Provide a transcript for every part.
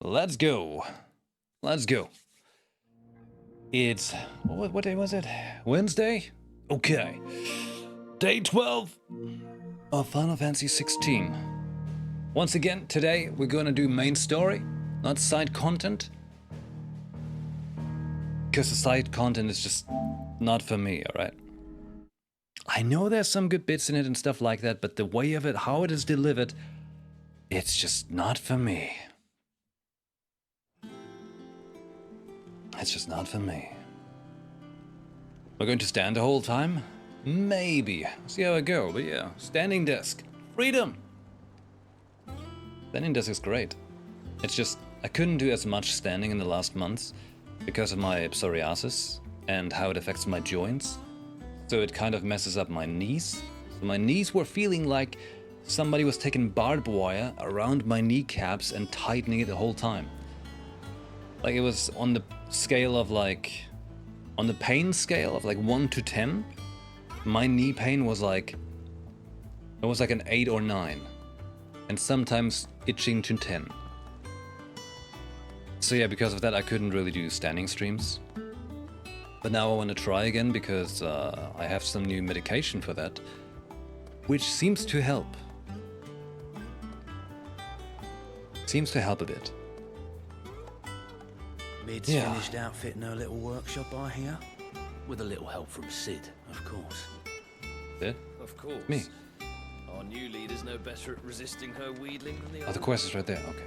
Let's go. Let's go. It's... What day was it? Wednesday? Okay. Day 12 of Final Fantasy XVI. Once again, today we're gonna do main story, not side content. Because the side content is just not for me, alright? I know there's some good bits in it and stuff like that, but the way of it, how it is delivered, it's just not for me. It's just not for me. We're going to stand the whole time? Maybe. See how I go, but yeah. Standing desk. Freedom! Standing desk is great. It's just, I couldn't do as much standing in the last months because of my psoriasis and how it affects my joints. So it kind of messes up my knees. So my knees were feeling like somebody was taking barbed wire around my kneecaps and tightening it the whole time. Like it was on the scale of like, on the pain scale of like 1 to 10, my knee pain was like, it was like an 8 or 9. And sometimes itching to 10. So yeah, because of that I couldn't really do standing streams. But now I want to try again because I have some new medication for that, which seems to help. Seems to help a bit. Mid's finished outfitting her little workshop, I hear. With a little help from Sid, of course. Sid? Of course. Me. Our new leader's no better at resisting her wheedling than the Oh, the quest is right there, okay.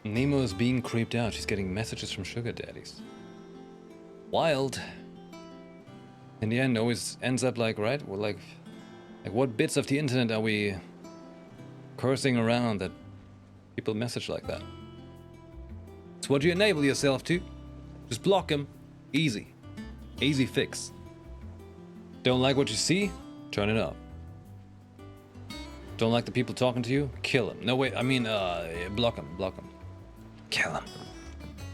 Nemo is being creeped out. She's getting messages from sugar daddies. Wild. In the end, always ends up like, right? Well, like what bits of the internet are we cursing around that people message like that? It's what you enable yourself to. Just block them. Easy. Easy fix. Don't like what you see? Turn it up. Don't like the people talking to you? Kill them. No, wait, I mean, block them. Block them. Kill him.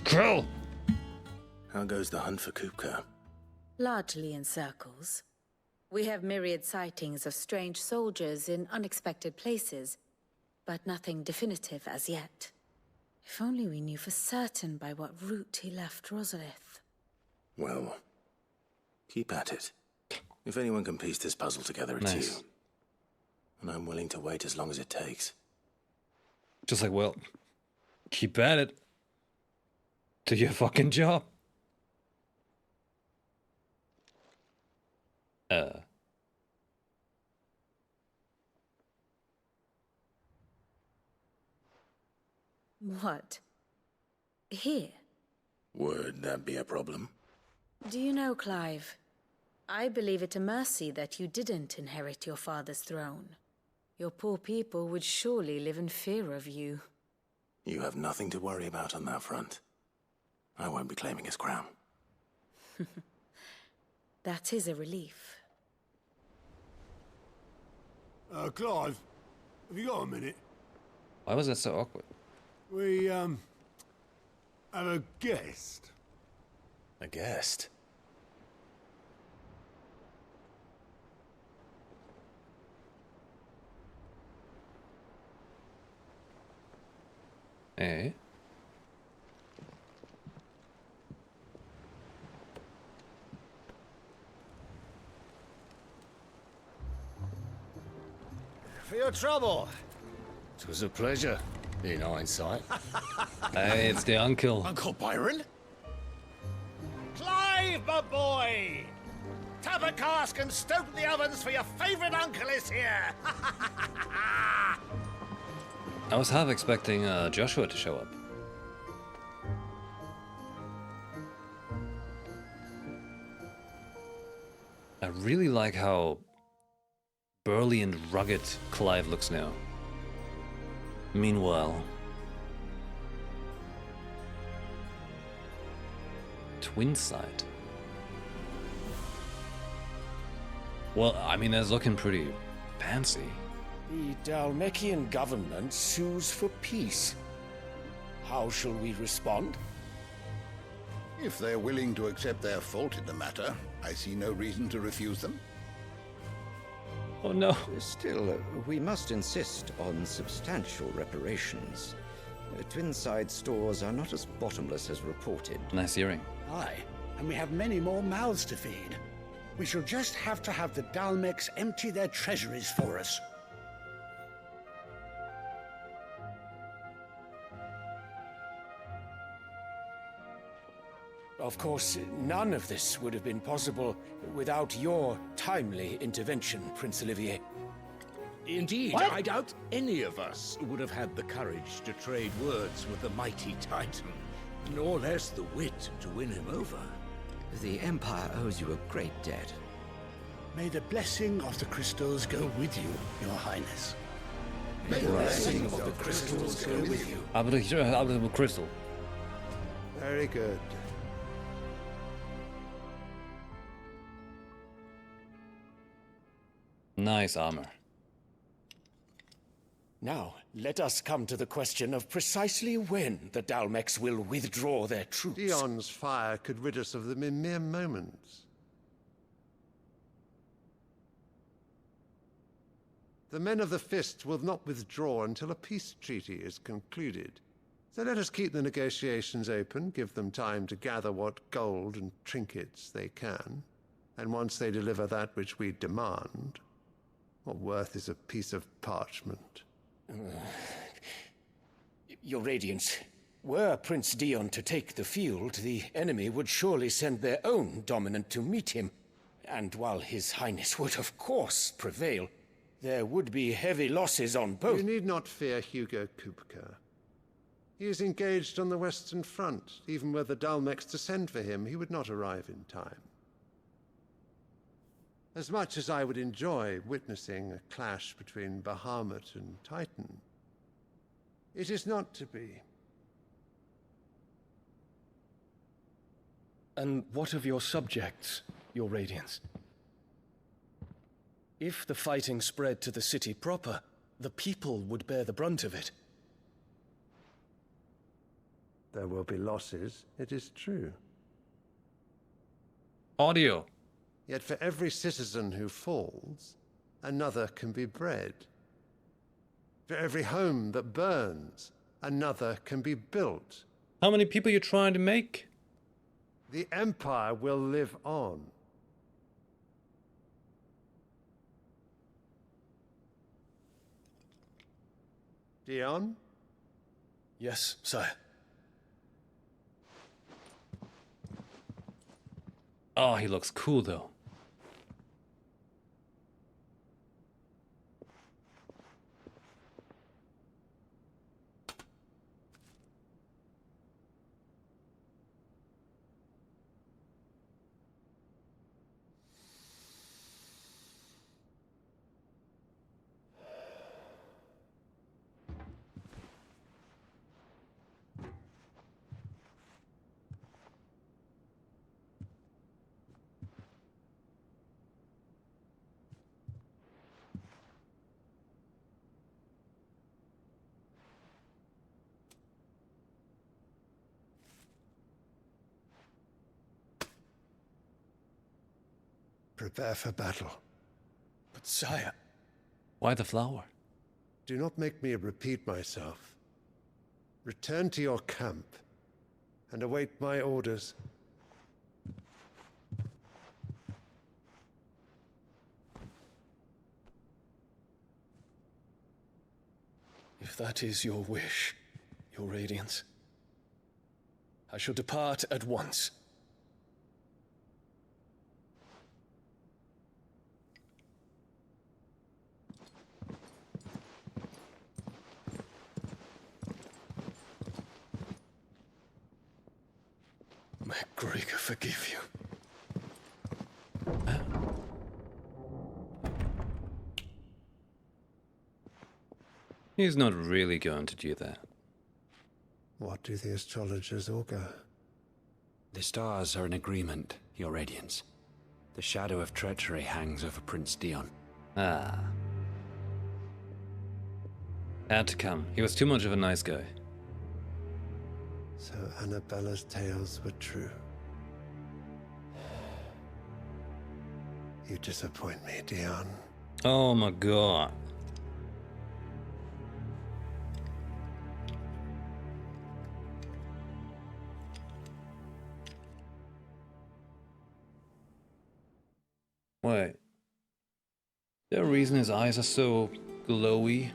Kill! How goes the hunt for Kupka? Largely in circles. We have myriad sightings of strange soldiers in unexpected places, but nothing definitive as yet. If only we knew for certain by what route he left Rosalith. Well, keep at it. If anyone can piece this puzzle together, it's Nice. you. And I'm willing to wait as long as it takes. Just like, well, keep at it. Do your fucking job. What? Here? Would that be a problem? Do you know, Clive? I believe it a mercy that you didn't inherit your father's throne. Your poor people would surely live in fear of you. You have nothing to worry about on that front. I won't be claiming his crown. That is a relief. Clive, have you got a minute? Why was that so awkward? We, have a guest. A guest? Eh? For your trouble. It was a pleasure, in hindsight. Hey, it's the uncle. Uncle Byron? Clive, my boy! Tap a cask and stoke the ovens for your favorite uncle is here! I was half expecting Joshua to show up. I really like how burly and rugged Clive looks now. Meanwhile, twin side. Well, I mean, that's looking pretty fancy. The Dalmekian government sues for peace. How shall we respond? If they're willing to accept their fault in the matter, I see no reason to refuse them. Oh no. Still, we must insist on substantial reparations. Twinside stores are not as bottomless as reported. Nice hearing. Aye, and we have many more mouths to feed. We shall just have to have the Dalmecs empty their treasuries for us. Of course, none of this would have been possible without your timely intervention, Prince Olivier. Indeed, I doubt any of us would have had the courage to trade words with the mighty Titan, nor less the wit to win him over. The Empire owes you a great debt. May the blessing of the crystals go with you, Your Highness. May the blessing of the crystals go with you. Aber crystal. Very good. Nice armor. Now, let us come to the question of precisely when the Dalmecs will withdraw their troops. Dion's fire could rid us of them in mere moments. The men of the Fist will not withdraw until a peace treaty is concluded. So let us keep the negotiations open, give them time to gather what gold and trinkets they can, and once they deliver that which we demand, what worth is a piece of parchment? Your Radiance, were Prince Dion to take the field, the enemy would surely send their own dominant to meet him. And while His Highness would of course prevail, there would be heavy losses on both. You need not fear Hugo Kupka. He is engaged on the Western Front. Even were the Dalmecs to send for him, he would not arrive in time. As much as I would enjoy witnessing a clash between Bahamut and Titan, it is not to be. And what of your subjects, Your Radiance? If the fighting spread to the city proper, the people would bear the brunt of it. There will be losses, it is true. Audio. Yet for every citizen who falls, another can be bred. For every home that burns, another can be built. How many people are you trying to make? The Empire will live on. Dion? Yes, sire. Oh, he looks cool though. Prepare for battle. But sire... Why the flower? Do not make me repeat myself. Return to your camp and await my orders. If that is your wish, Your Radiance, I shall depart at once. May Gregor forgive you. He's not really going to do that. What do the astrologers augur? The stars are in agreement, Your Radiance. The shadow of treachery hangs over Prince Dion. Ah. Had to come. He was too much of a nice guy. So Annabella's tales were true. You disappoint me, Dion. Oh my god. Wait. Is there a reason his eyes are so glowy?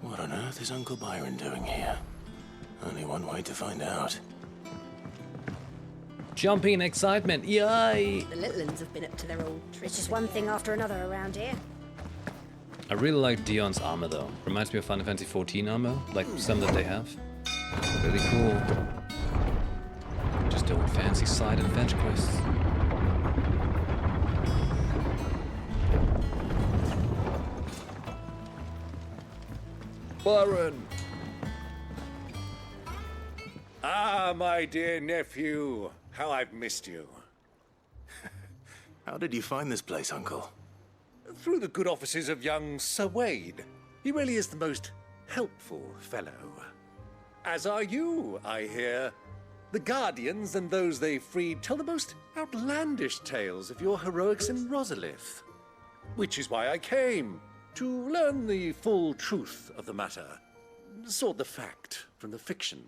What on earth is Uncle Byron doing here? Only one way to find out. Jumping excitement, yay! The little ones have been up to their old tricks. It's just one thing after another around here. I really like Dion's armor though. Reminds me of Final Fantasy XIV armor, like some that they have. Really cool. Just doing fancy side and fetch quests. Byron! Ah, my dear nephew. How I've missed you. How did you find this place, Uncle? Through the good offices of young Sir Wade. He really is the most helpful fellow. As are you, I hear. The Guardians and those they freed tell the most outlandish tales of your heroics in Rosalith. Which is why I came, to learn the full truth of the matter. Sort the fact from the fiction,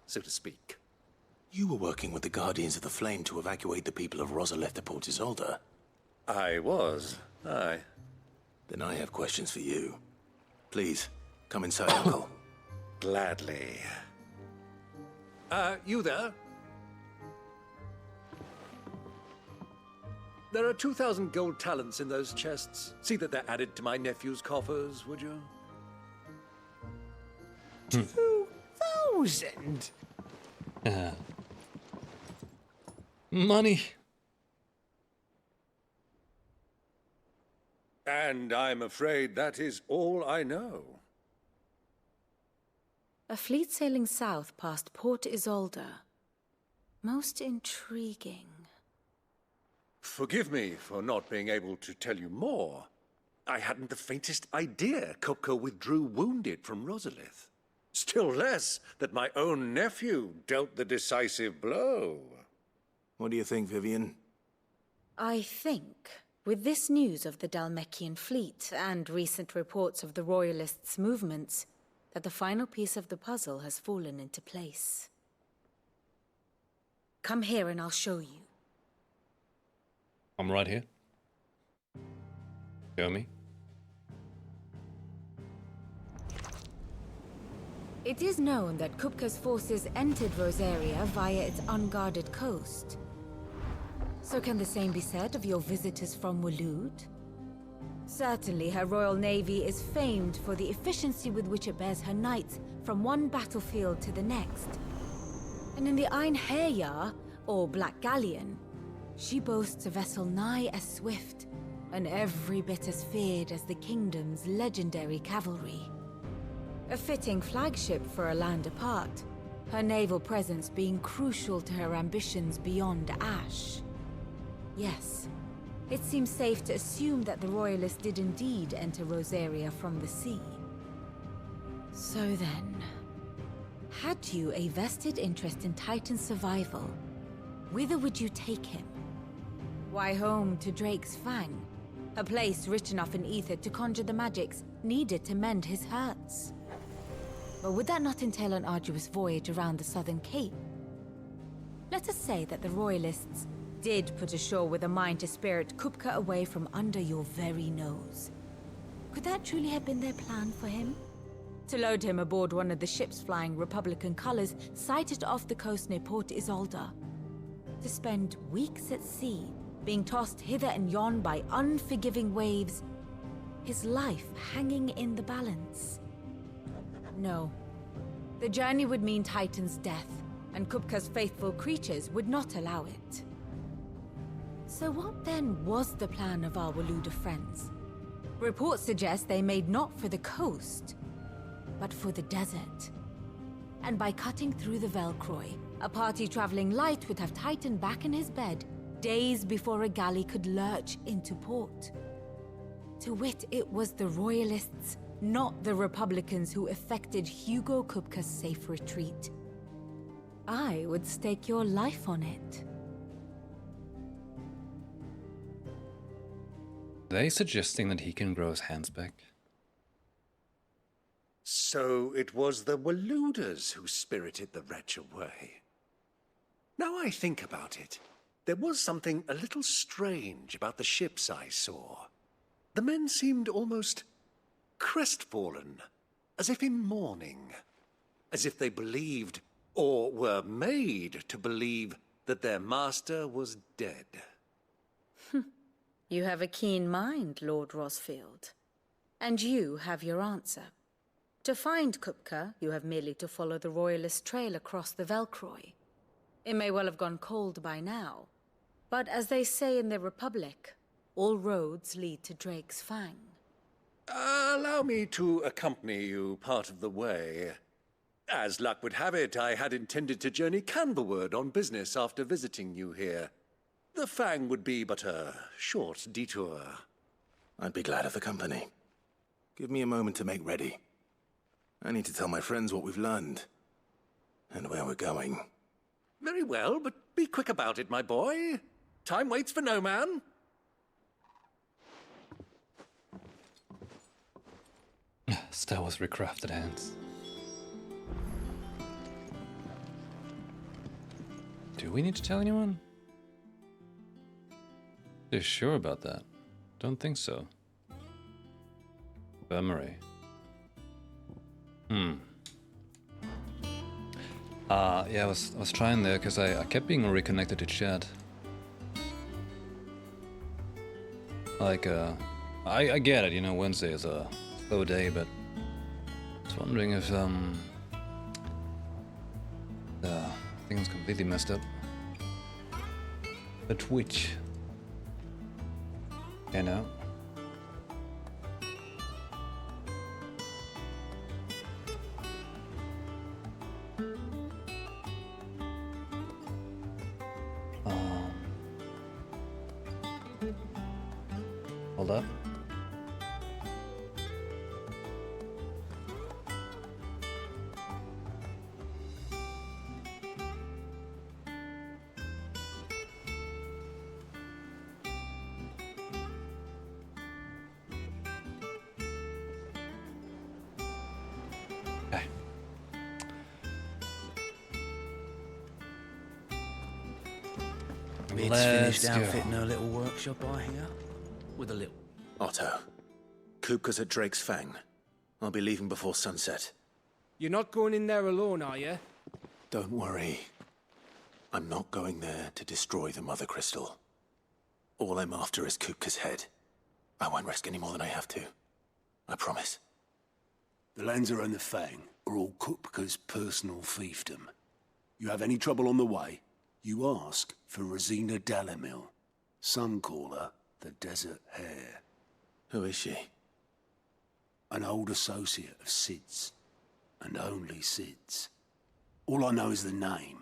so to speak. You were working with the Guardians of the Flame to evacuate the people of Rosalith to Port Isolde. I was, aye. Then I have questions for you. Please, come inside, Uncle. Gladly. You there? There are 2,000 gold talents in those chests. See that they're added to my nephew's coffers, would you? 2,000? Money. And I'm afraid that is all I know. A fleet sailing south past Port Isolde. Most intriguing. Forgive me for not being able to tell you more. I hadn't the faintest idea Kupka withdrew wounded from Rosalith. Still less that my own nephew dealt the decisive blow. What do you think, Vivian? I think, with this news of the Dhalmekian fleet and recent reports of the Royalists' movements, that the final piece of the puzzle has fallen into place. Come here and I'll show you. I'm right here. Show me. It is known that Kupka's forces entered Rosaria via its unguarded coast. So can the same be said of your visitors from Waloed? Certainly her royal navy is famed for the efficiency with which it bears her knights from one battlefield to the next. And in the Einherjar, or Black Galleon, she boasts a vessel nigh as swift, and every bit as feared as the kingdom's legendary cavalry. A fitting flagship for a land apart, her naval presence being crucial to her ambitions beyond Ash. Yes, it seems safe to assume that the Royalists did indeed enter Rosaria from the sea. So then, had you a vested interest in Titan's survival, whither would you take him? Why, home to Drake's Fang, a place rich enough in ether to conjure the magics needed to mend his hurts. But would that not entail an arduous voyage around the southern cape? Let us say that the Royalists did put ashore with a mind to spirit Kupka away from under your very nose. Could that truly have been their plan for him? To load him aboard one of the ships flying Republican colors sighted off the coast near Port Isolde. To spend weeks at sea, being tossed hither and yon by unforgiving waves, his life hanging in the balance. No. The journey would mean Titan's death, and Kupka's faithful creatures would not allow it. So what then was the plan of our Waloed friends? Reports suggest they made not for the coast, but for the desert. And by cutting through the Velcroy, a party traveling light would have Titan back in his bed days before a galley could lurch into port. To wit, it was the Royalists, not the Republicans, who effected Hugo Kupka's safe retreat. I would stake your life on it. They suggesting that he can grow his hands back? So it was the Waluders who spirited the wretch away. Now I think about it, there was something a little strange about the ships I saw. The men seemed almost crestfallen, as if in mourning, as if they believed, or were made to believe, that their master was dead. You have a keen mind, Lord Rosfield. And you have your answer. To find Kupka, you have merely to follow the Royalist trail across the Velcroy. It may well have gone cold by now, but as they say in the Republic, all roads lead to Drake's Fang. Allow me to accompany you part of the way. As luck would have it, I had intended to journey Canberward on business after visiting you here. The Fang would be but a short detour. I'd be glad of the company. Give me a moment to make ready. I need to tell my friends what we've learned, and where we're going. Very well, but be quick about it, my boy. Time waits for no man. Star Wars recrafted hands. Do we need to tell anyone? You're sure about that? Don't think so. Memory. Yeah, I was trying there because I kept being reconnected to chat. Like, I get it, you know, Wednesday is a slow day, but I was wondering if, the thing was completely messed up. The Twitch. You know? Hold up. Okay. Mid's finished outfitting her little workshop, I hear. With a little... Otto, Kupka's at Drake's Fang. I'll be leaving before sunset. You're not going in there alone, are you? Don't worry. I'm not going there to destroy the Mother Crystal. All I'm after is Kupka's head. I won't risk any more than I have to. I promise. The Lancer and the Fang are all Kupka's personal fiefdom. You have any trouble on the way, you ask for Rosina Dalamil. Some call her the Desert Hare. Who is she? An old associate of Sid's, and only Sid's. All I know is the name,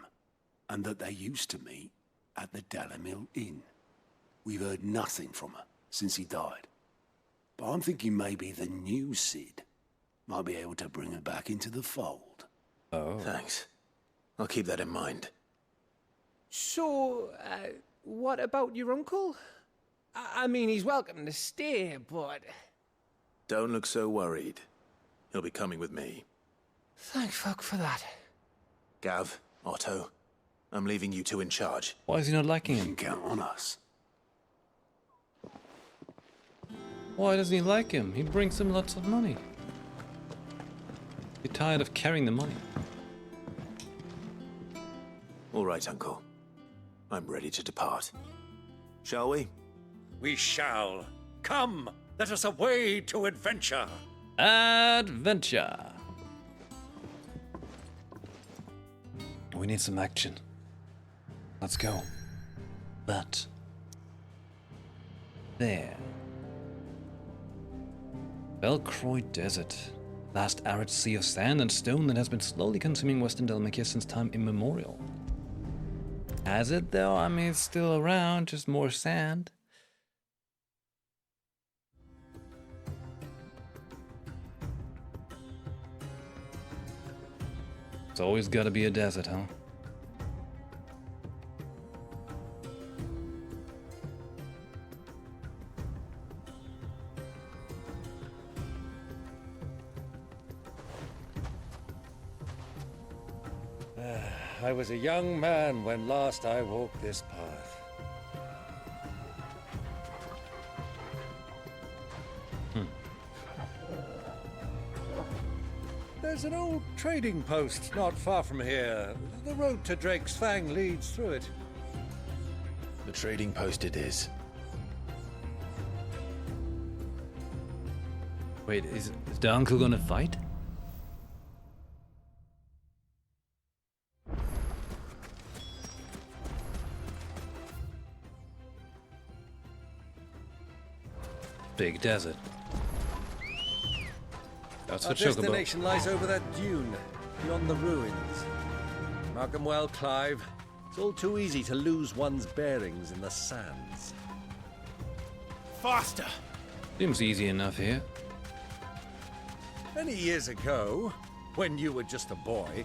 and that they used to meet at the Dalamil Inn. We've heard nothing from her since he died. But I'm thinking maybe the new Sid might be able to bring her back into the fold. Oh. Thanks. I'll keep that in mind. So, what about your uncle? I mean, he's welcome to stay, but... Don't look so worried. He'll be coming with me. Thank fuck for that. Gav, Otto, I'm leaving you two in charge. Why is he not liking You him? can count on us. Why doesn't he like him? He brings him lots of money. You're tired of carrying the money. All right, Uncle. I'm ready to depart. Shall we? We shall. Come, let us away to adventure. Adventure. We need some action. Let's go. But there. Velcroy Desert. Vast arid sea of sand and stone that has been slowly consuming Western Dalmatia since time immemorial. Has it though? I mean, it's still around, just more sand. It's always gotta be a desert, huh? I was a young man when last I walked this path. There's an old trading post not far from here. The road to Drake's Fang leads through it. The trading post it is. Wait, is the uncle gonna fight? Big desert. That's Our for Chocobo. destination lies over that dune, beyond the ruins. Mark 'em well, Clive. It's all too easy to lose one's bearings in the sands. Faster! Seems easy enough here. Many years ago, when you were just a boy,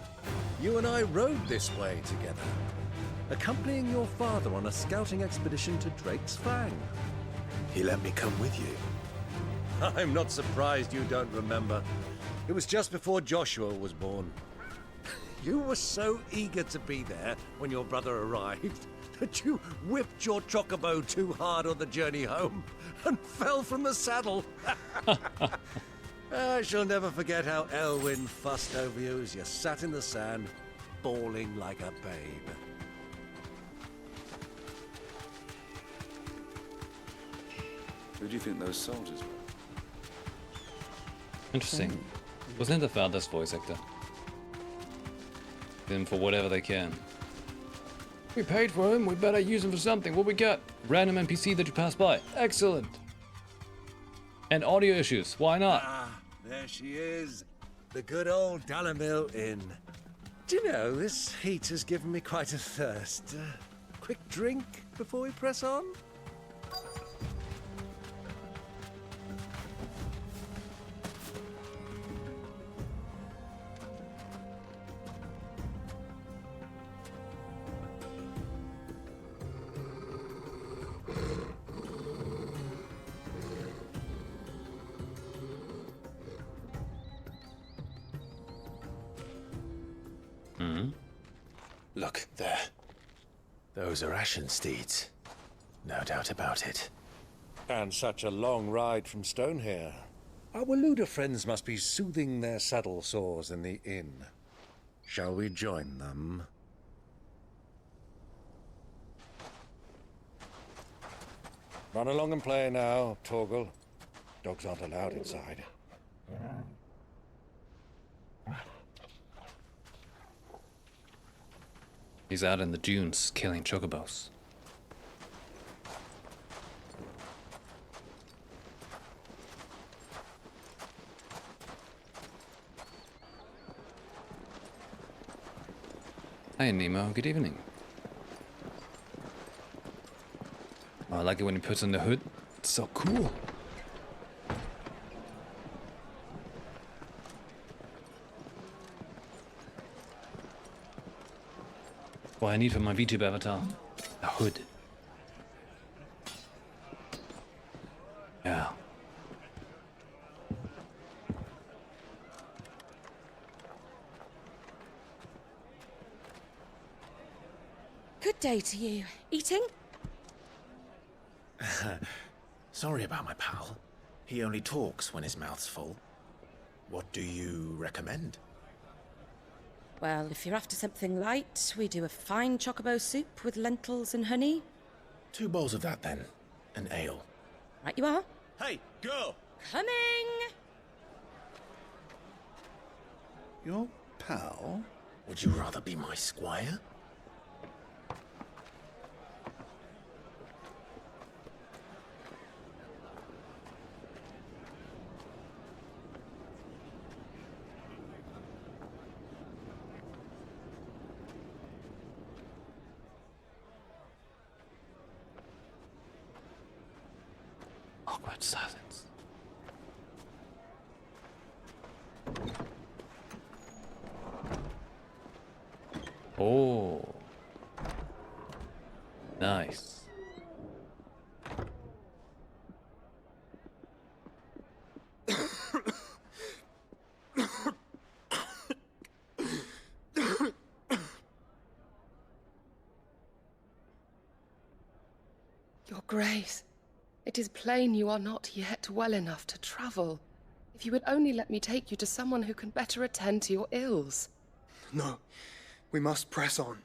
you and I rode this way together, accompanying your father on a scouting expedition to Drake's Fang. He let me come with you. I'm not surprised you don't remember. It was just before Joshua was born. You were so eager to be there when your brother arrived that you whipped your chocobo too hard on the journey home and fell from the saddle. I shall never forget how Elwyn fussed over you as you sat in the sand, bawling like a babe. Who do you think those soldiers were? Interesting. Wasn't it the father's voice actor? Them for whatever they can. We paid for him, we better use him for something. What we got? Random NPC that you pass by. Excellent. And audio issues, why not? Ah, there she is. The good old Dalamil Inn. Do you know, this heat has given me quite a thirst. Quick drink before we press on? Look, there. Those are Ashen steeds. No doubt about it. And such a long ride from Stonehair. Our Waluda friends must be soothing their saddle sores in the inn. Shall we join them? Run along and play now, Torgal. Dogs aren't allowed inside. He's out in the dunes killing chocobos. Hi Nemo, good evening. Oh, I like it when he puts on the hood. It's so cool. What I need for my VTuber avatar. A hood. Yeah. Good day to you. Eating? Sorry about my pal. He only talks when his mouth's full. What do you recommend? Well, if you're after something light, we do a fine chocobo soup with lentils and honey. 2 bowls of that then. An ale. Right you are. Hey, girl! Coming! Your pal? Would you rather be my squire? Awkward silence. Oh. Nice. Your Grace, it is plain you are not yet well enough to travel. If you would only let me take you to someone who can better attend to your ills. No, we must press on.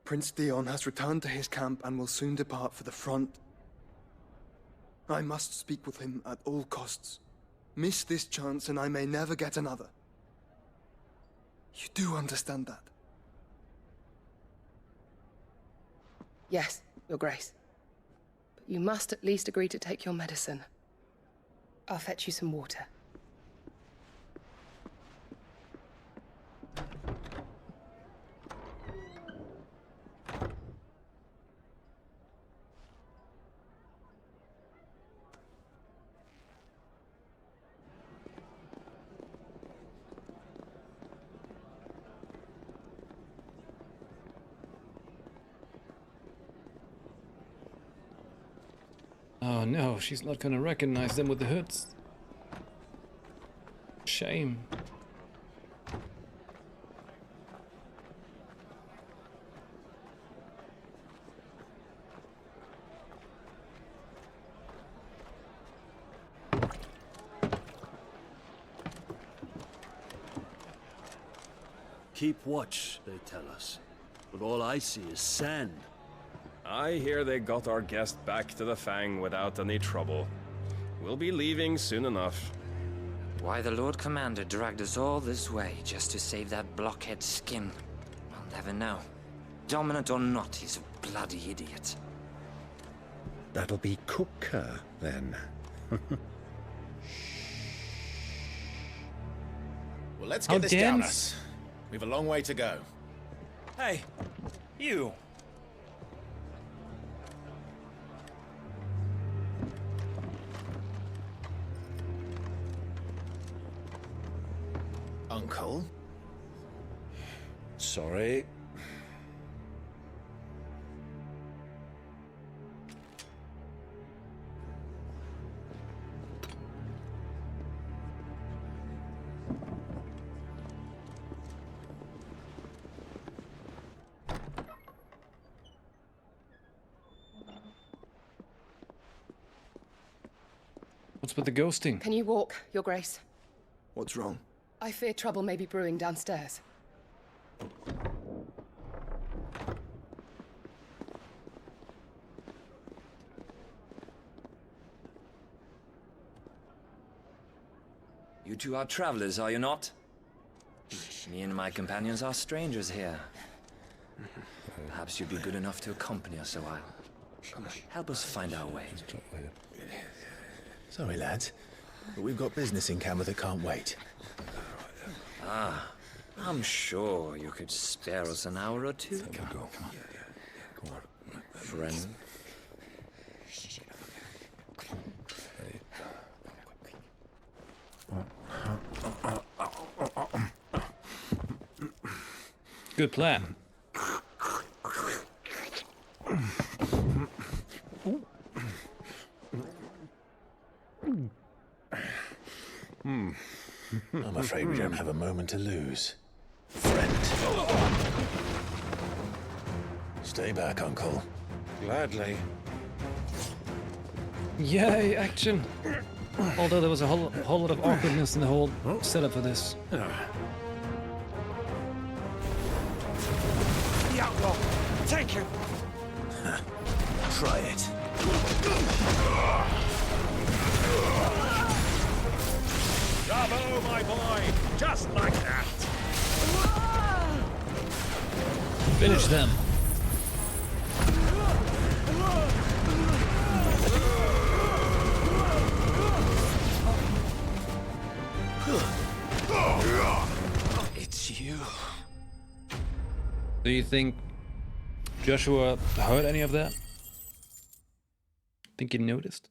Prince Dion has returned to his camp and will soon depart for the front. I must speak with him at all costs. Miss this chance and I may never get another. You do understand that? Yes, Your Grace. But you must at least agree to take your medicine. I'll fetch you some water. Oh no, she's not gonna recognize them with the hoods. Shame. Keep watch, they tell us. But all I see is sand. I hear they got our guest back to the Fang without any trouble. We'll be leaving soon enough. Why the Lord Commander dragged us all this way just to save that blockhead skin, I'll never know. Dominant or not, he's a bloody idiot. That'll be Cooker, then. Well, let's get this down us. We've a long way to go. Hey, you! Uncle? Sorry. What's with the ghosting? Can you walk, Your Grace? What's wrong? I fear trouble may be brewing downstairs. You two are travelers, are you not? Me and my companions are strangers here. Perhaps you'd be good enough to accompany us a while. Help us find our way. Sorry, lads, but we've got business in camera that can't wait. Ah, I'm sure you could spare us an hour or two. Come on. Go on. Friend. Good plan. I'm afraid we don't have a moment to lose. Friend. Stay back, Uncle. Gladly. Yay, action! Although there was a whole lot of awkwardness in the whole setup for this. The outlaw! Take him! Try it. Bravo, my boy! Just like that! Finish them. It's you. Do you think Joshua heard any of that? Think he noticed?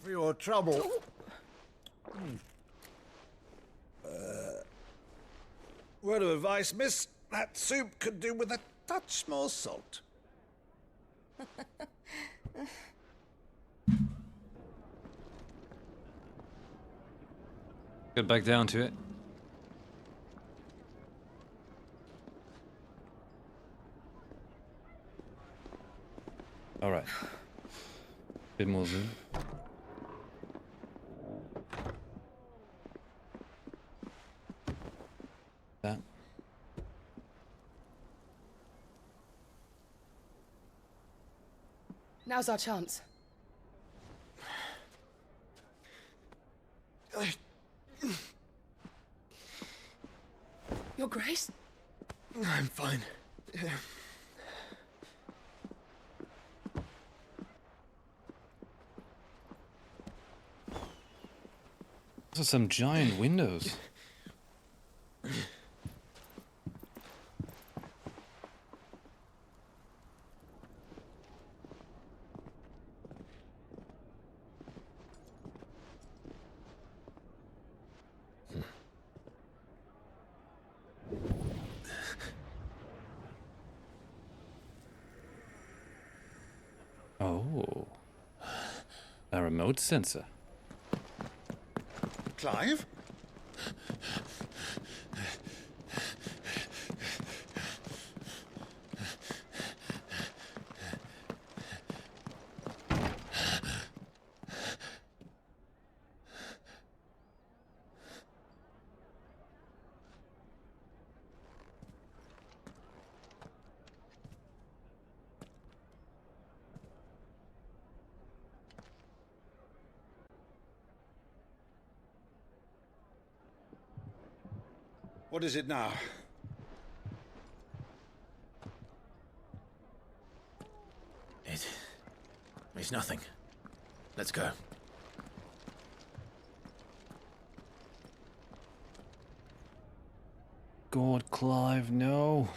For your trouble. Word of advice, miss. That soup could do with a touch more salt. Get back down to it. All right. Bit more zoom. That. Now's our chance. Your Grace? I'm fine. Those are some giant windows. Oh, a remote sensor. Clive? What is it now? It's nothing. Let's go. God, Clive, no.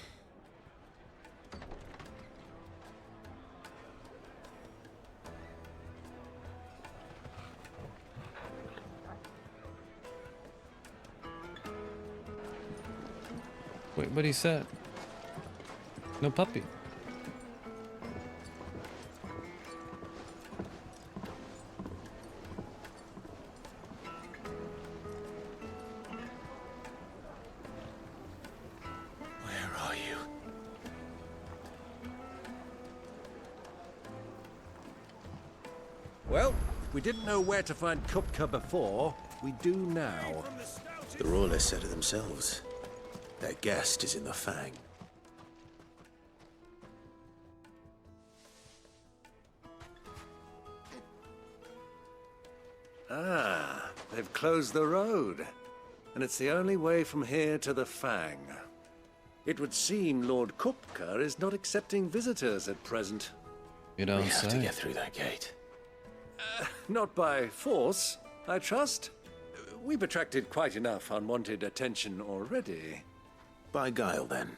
Wait, what he said? No puppy. Where are you? Well, we didn't know where to find Kupka before. We do now. The Rawlers said it themselves. Their guest is in the Fang. Ah, they've closed the road. And it's the only way from here to the Fang. It would seem Lord Kupka is not accepting visitors at present. You don't We have to say. get through that gate. Not by force, I trust. We've attracted quite enough unwanted attention already. By guile, then.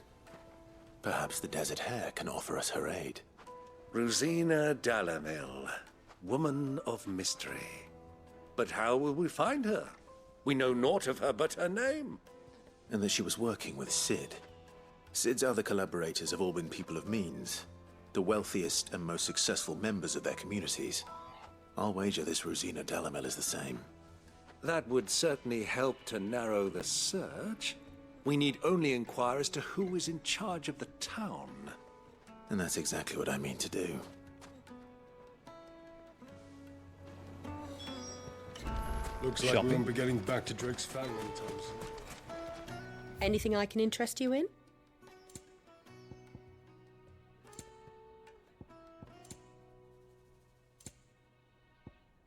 Perhaps the Desert Hare can offer us her aid. Rosina Dalamil, woman of mystery. But how will we find her? We know naught of her but her name. And that she was working with Sid. Sid's other collaborators have all been people of means, the wealthiest and most successful members of their communities. I'll wager this Rosina Dalamil is the same. That would certainly help to narrow the search. We need only inquire as to who is in charge of the town. And that's exactly what I mean to do. Looks like we won't be getting back to Drake's Fang anytime soon. Anything I can interest you in?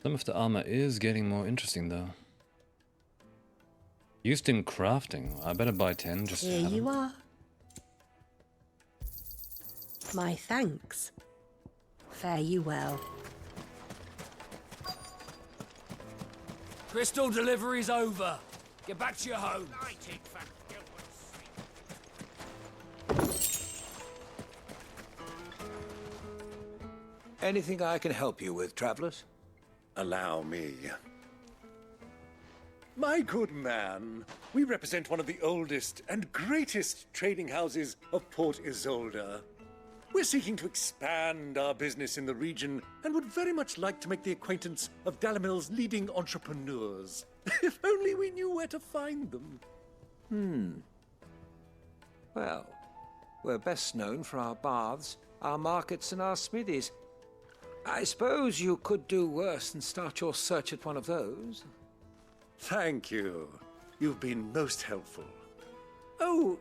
Some of the armor is getting more interesting, though. Used in crafting. I better buy 10 just to Here have you them. are. My thanks. Fare you well. Crystal delivery's over. Get back to your home. Anything I can help you with, travelers? Allow me. My good man, we represent one of the oldest and greatest trading houses of Port Isolde. We're seeking to expand our business in the region and would very much like to make the acquaintance of Dalamil's leading entrepreneurs. If only we knew where to find them. Well, we're best known for our baths, our markets, and our smithies. I suppose you could do worse than start your search at one of those. Thank you. You've been most helpful. Oh,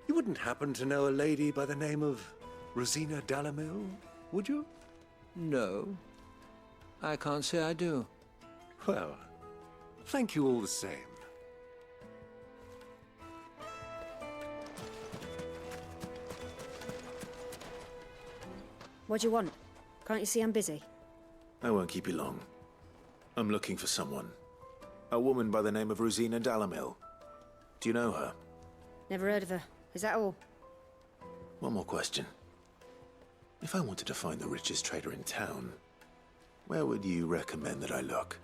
you wouldn't happen to know a lady by the name of Rosina Dalamil, would you? No. I can't say I do. Well, thank you all the same. What do you want? Can't you see I'm busy? I won't keep you long. I'm looking for someone. A woman by the name of Rosina Dalamil. Do you know her? Never heard of her. Is that all? One more question. If I wanted to find the richest trader in town, where would you recommend that I look?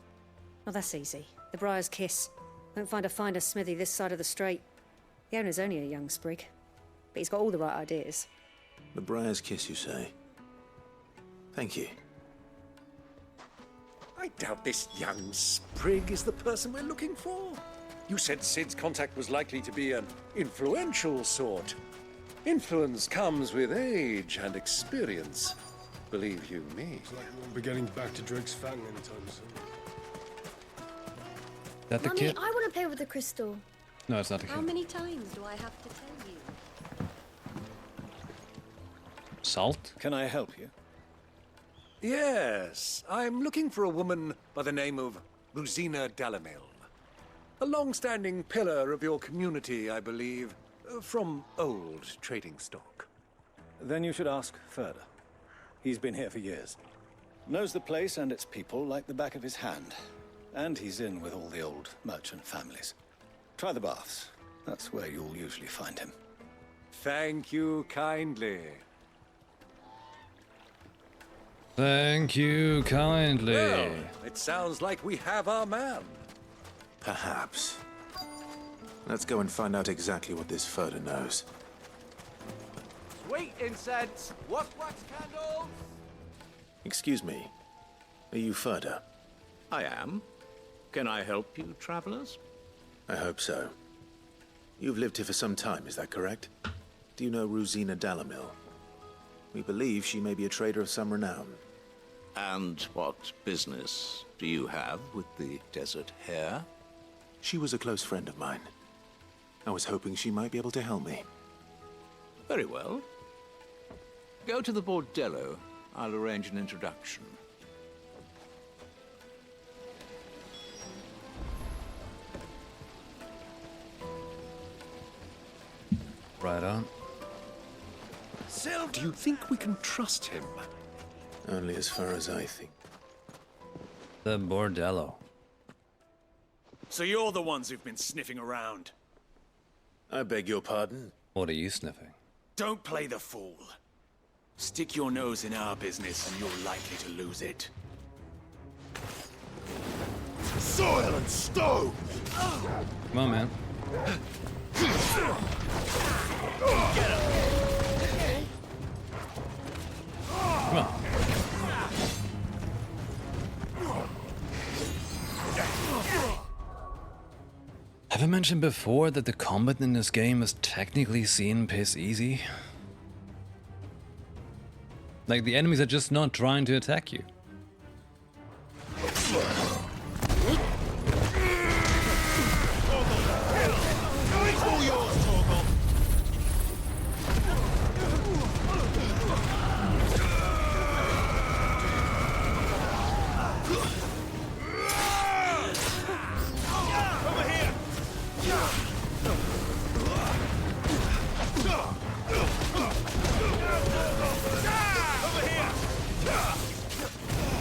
Oh, that's easy. The Briar's Kiss. Won't find a finer smithy this side of the strait. The owner's only a young sprig, but he's got all the right ideas. The Briar's Kiss, you say? Thank you. I doubt this young sprig is the person we're looking for. You said Sid's contact was likely to be an influential sort. Influence comes with age and experience. Believe you me. Looks like we won't be getting back to Drake's Fang anytime soon. That the Mummy, kid? I want to play with the crystal. No, it's not a How kid. many times do I have to tell you? Salt? Can I help you? Yes, I'm looking for a woman by the name of Rosina Dalamil. A long-standing pillar of your community, I believe, from old trading stock. Then you should ask further. He's been here for years. Knows the place and its people like the back of his hand. And he's in with all the old merchant families. Try the baths. That's where you'll usually find him. Thank you kindly. Thank you kindly. Well, it sounds like we have our man. Perhaps. Let's go and find out exactly what this Furder knows. Sweet incense! Wax candles! Excuse me. Are you Furder? I am. Can I help you, travelers? I hope so. You've lived here for some time, is that correct? Do you know Rosina Dalamil? We believe she may be a trader of some renown. And what business do you have with the desert hare? She was a close friend of mine. I was hoping she might be able to help me. Very well. Go to the bordello. I'll arrange an introduction. Right on. Do you think we can trust him? Only as far as I think. The bordello. So you're the ones who've been sniffing around. I beg your pardon? What are you sniffing? Don't play the fool. Stick your nose in our business and you're likely to lose it. Soil and stone! Come on, man. Come on. Have I mentioned before that the combat in this game is technically seen piss easy? Like, the enemies are just not trying to attack you.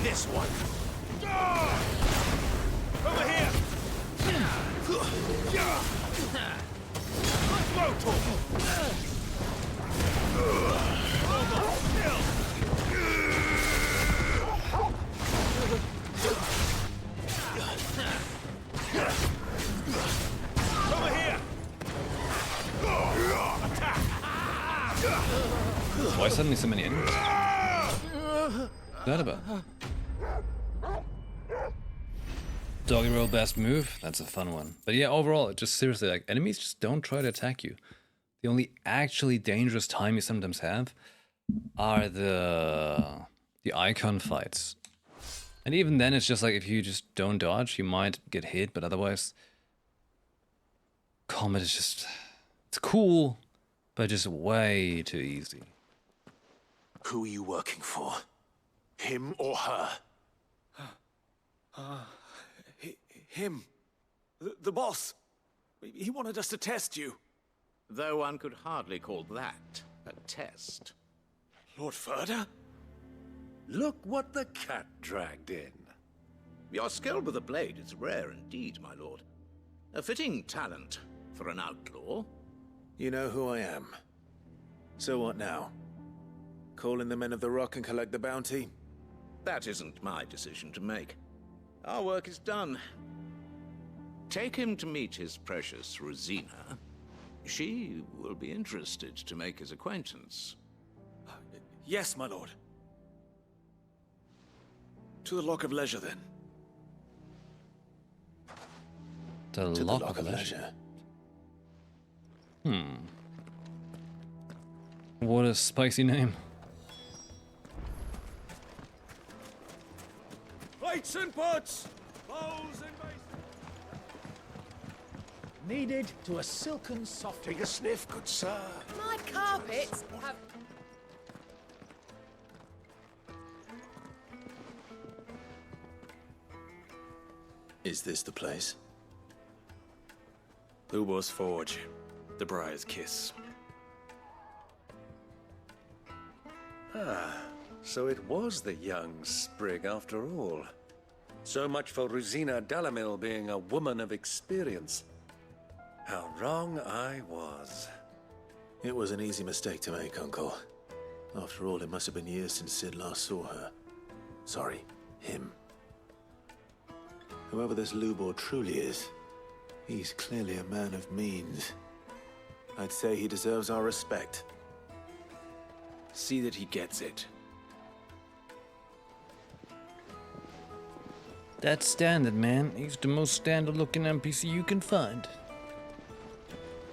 This one. Why suddenly so many enemies? What's that about? Doggy roll best move? That's a fun one. But yeah, overall, just seriously, like, enemies just don't try to attack you. The only actually dangerous time you sometimes have are the Eikon fights. And even then, it's just like, if you just don't dodge, you might get hit, but otherwise, combat is just, it's cool, but just way too easy. Who are you working for? Him or her? Him. The boss. He wanted us to test you. Though one could hardly call that a test. Lord Ferda? Look what the cat dragged in. Your skill with the blade is rare indeed, my lord. A fitting talent for an outlaw. You know who I am. So what now? Call in the men of the Rock and collect the bounty? That isn't my decision to make. Our work is done. Take him to meet his precious Rosina. She will be interested to make his acquaintance. Yes, my lord. To the Lock of Leisure, then. The Lock of Leisure. What a spicy name. Plates and pots! Bowls and basins! Needed to a silken soft. Take a sniff, good sir. My carpets have... Is this the place? Lubor's Forge. The Briar's Kiss. Ah, so it was the young sprig after all. So much for Rosina Dalamil being a woman of experience. How wrong I was. It was an easy mistake to make, Uncle. After all, it must have been years since Sid last saw her. Sorry, him. Whoever this Lubor truly is, he's clearly a man of means. I'd say he deserves our respect. See that he gets it. That's standard, man. He's the most standard-looking NPC you can find.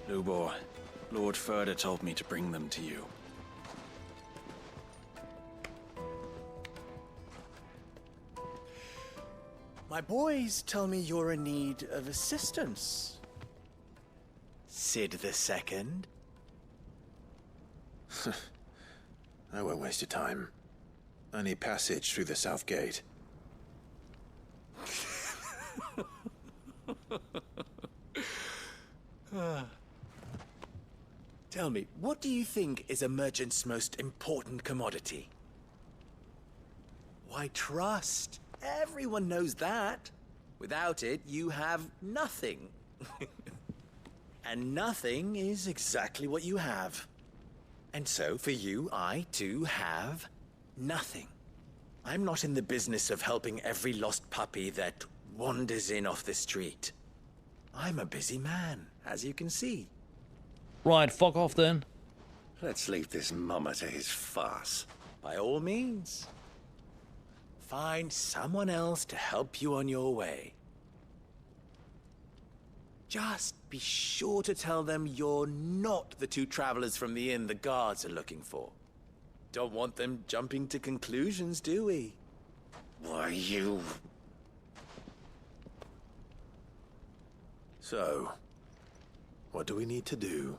Lubor, Lord Ferda told me to bring them to you. My boys tell me you're in need of assistance. Sid the Second? I won't waste your time. I need passage through the south gate. Tell me, what do you think is a merchant's most important commodity? Why, trust. Everyone knows that. Without it, you have nothing. And nothing is exactly what you have. And so, for you, I, too, have nothing. I'm not in the business of helping every lost puppy that wanders in off the street. I'm a busy man, as you can see. Right, fuck off then. Let's leave this mummer to his farce. By all means. Find someone else to help you on your way. Just be sure to tell them you're not the two travelers from the inn the guards are looking for. Don't want them jumping to conclusions, do we? Why, you... So, what do we need to do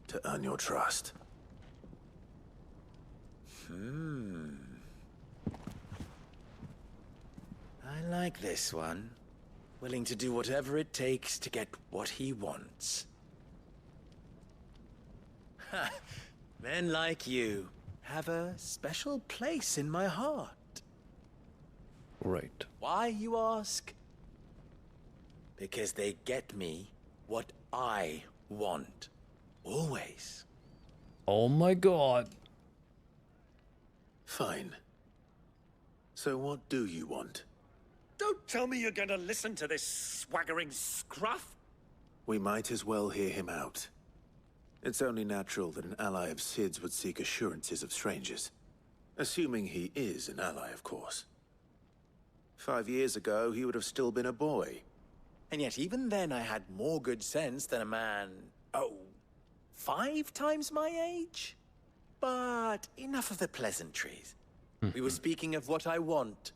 to earn your trust? I like this one. Willing to do whatever it takes to get what he wants. Ha! Men like you have a special place in my heart. Right. Why, you ask? Because they get me what I want. Always. Oh my god. Fine. So what do you want? Don't tell me you're going to listen to this swaggering scruff. We might as well hear him out. It's only natural that an ally of Sid's would seek assurances of strangers. Assuming he is an ally, of course. 5 years ago, he would have still been a boy. And yet even then I had more good sense than a man, 5 times my age? But enough of the pleasantries. We were speaking of what I want.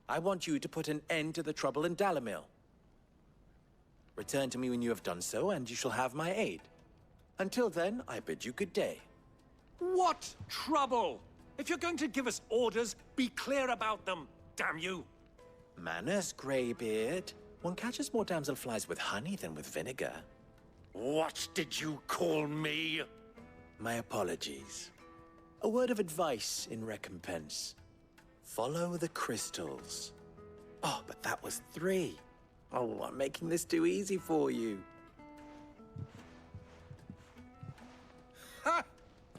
I want you to put an end to the trouble in Dalamil. Return to me when you have done so, and you shall have my aid. Until then, I bid you good day. What trouble? If you're going to give us orders, be clear about them, damn you! Manners, Greybeard. One catches more damselflies with honey than with vinegar. What did you call me? My apologies. A word of advice in recompense. Follow the crystals. Oh, but that was 3. Oh, I'm making this too easy for you. Ha!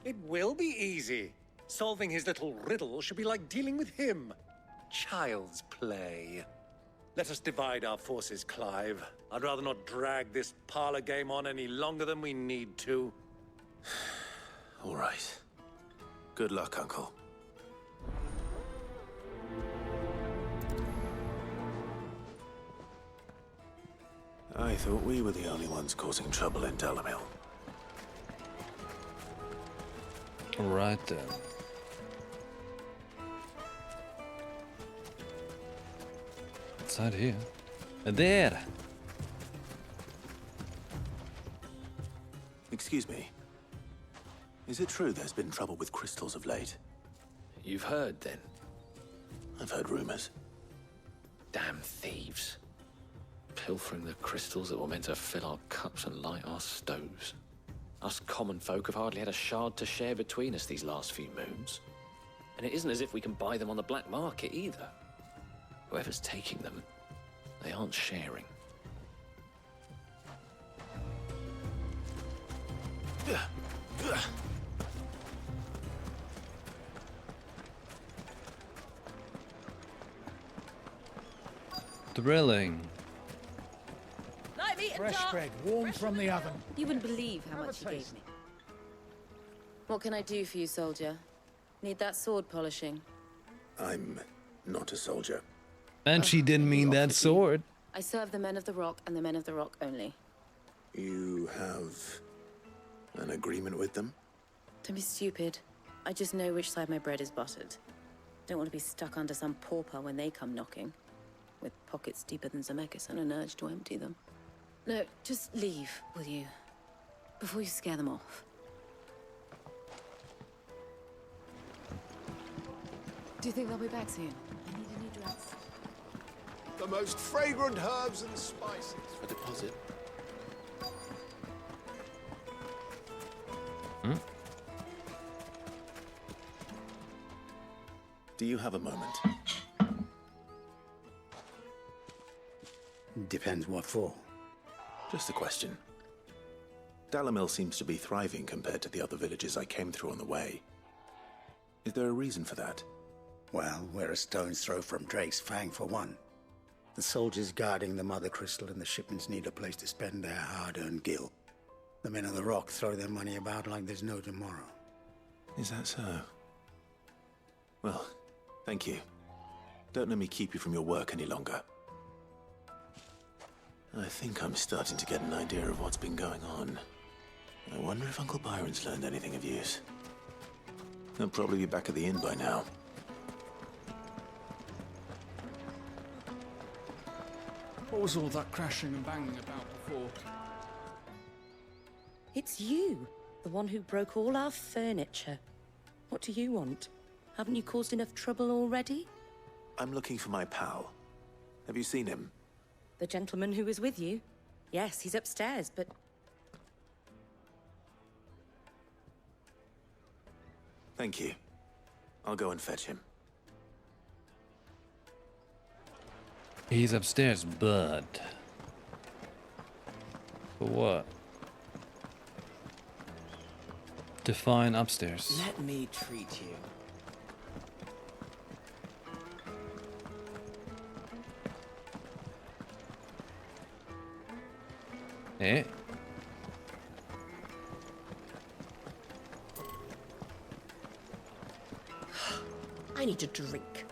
It will be easy. Solving his little riddle should be like dealing with him. Child's play. Let us divide our forces, Clive. I'd rather not drag this parlor game on any longer than we need to. All right. Good luck, Uncle. I thought we were the only ones causing trouble in Dalamil. Right then. Inside here. There! Excuse me. Is it true there's been trouble with crystals of late? You've heard, then? I've heard rumors. Damn thieves. Pilfering the crystals that were meant to fill our cups and light our stoves. Us common folk have hardly had a shard to share between us these last few moons. And it isn't as if we can buy them on the black market either. Whoever's taking them, they aren't sharing. Thrilling. Fresh bread, warm from the oven. You wouldn't believe how much you gave me. What can I do for you, soldier? Need that sword polishing? I'm not a soldier. And she didn't mean that sword. I serve the men of the Rock and the men of the Rock only. You have an agreement with them? Don't be stupid. I just know which side my bread is buttered. Don't want to be stuck under some pauper when they come knocking. With pockets deeper than Zemeckis and an urge to empty them. No, just leave, will you? Before you scare them off. Do you think they'll be back soon? I need a new dress. The most fragrant herbs and spices. For deposit. Do you have a moment? Depends what for. Just a question. Dalamil seems to be thriving compared to the other villages I came through on the way. Is there a reason for that? Well, we're a stone's throw from Drake's Fang for one. The soldiers guarding the Mother Crystal and the shipments need a place to spend their hard-earned gil. The men of the Rock throw their money about like there's no tomorrow. Is that so? Well, thank you. Don't let me keep you from your work any longer. I think I'm starting to get an idea of what's been going on. I wonder if Uncle Byron's learned anything of use. He'll probably be back at the inn by now. What was all that crashing and banging about before? It's you, the one who broke all our furniture. What do you want? Haven't you caused enough trouble already? I'm looking for my pal. Have you seen him? The gentleman who was with you? Yes, he's upstairs, but... Thank you. I'll go and fetch him. He's upstairs, but... For what? Define upstairs. Let me treat you. Eh? I need a drink.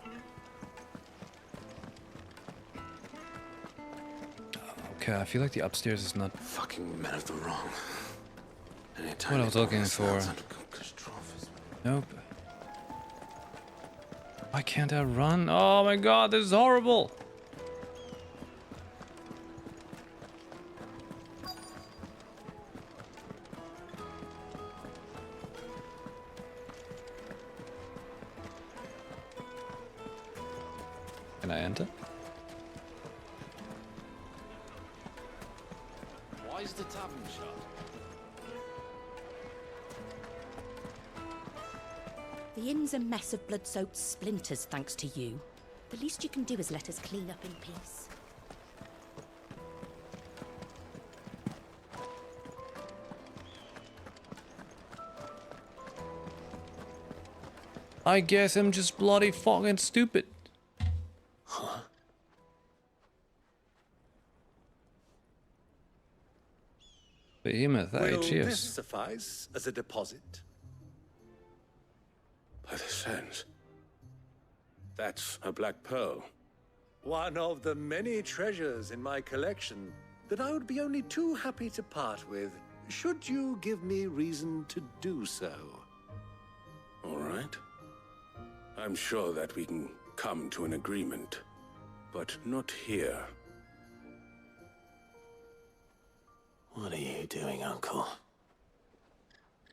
Okay, I feel like the upstairs is not fucking men of the wrong. what I was looking for. Nope. Why can't I run? Oh my god, this is horrible! Can I enter? Why is the tavern shut? The inn's a mess of blood-soaked splinters, thanks to you. The least you can do is let us clean up in peace. I guess I'm just bloody fucking stupid. Huh? Behemoth, Will cheers. this suffice as a deposit? By the sands. That's a black pearl. One of the many treasures in my collection that I would be only too happy to part with, should you give me reason to do so. All right. I'm sure that we can come to an agreement, but not here. What are you doing, Uncle?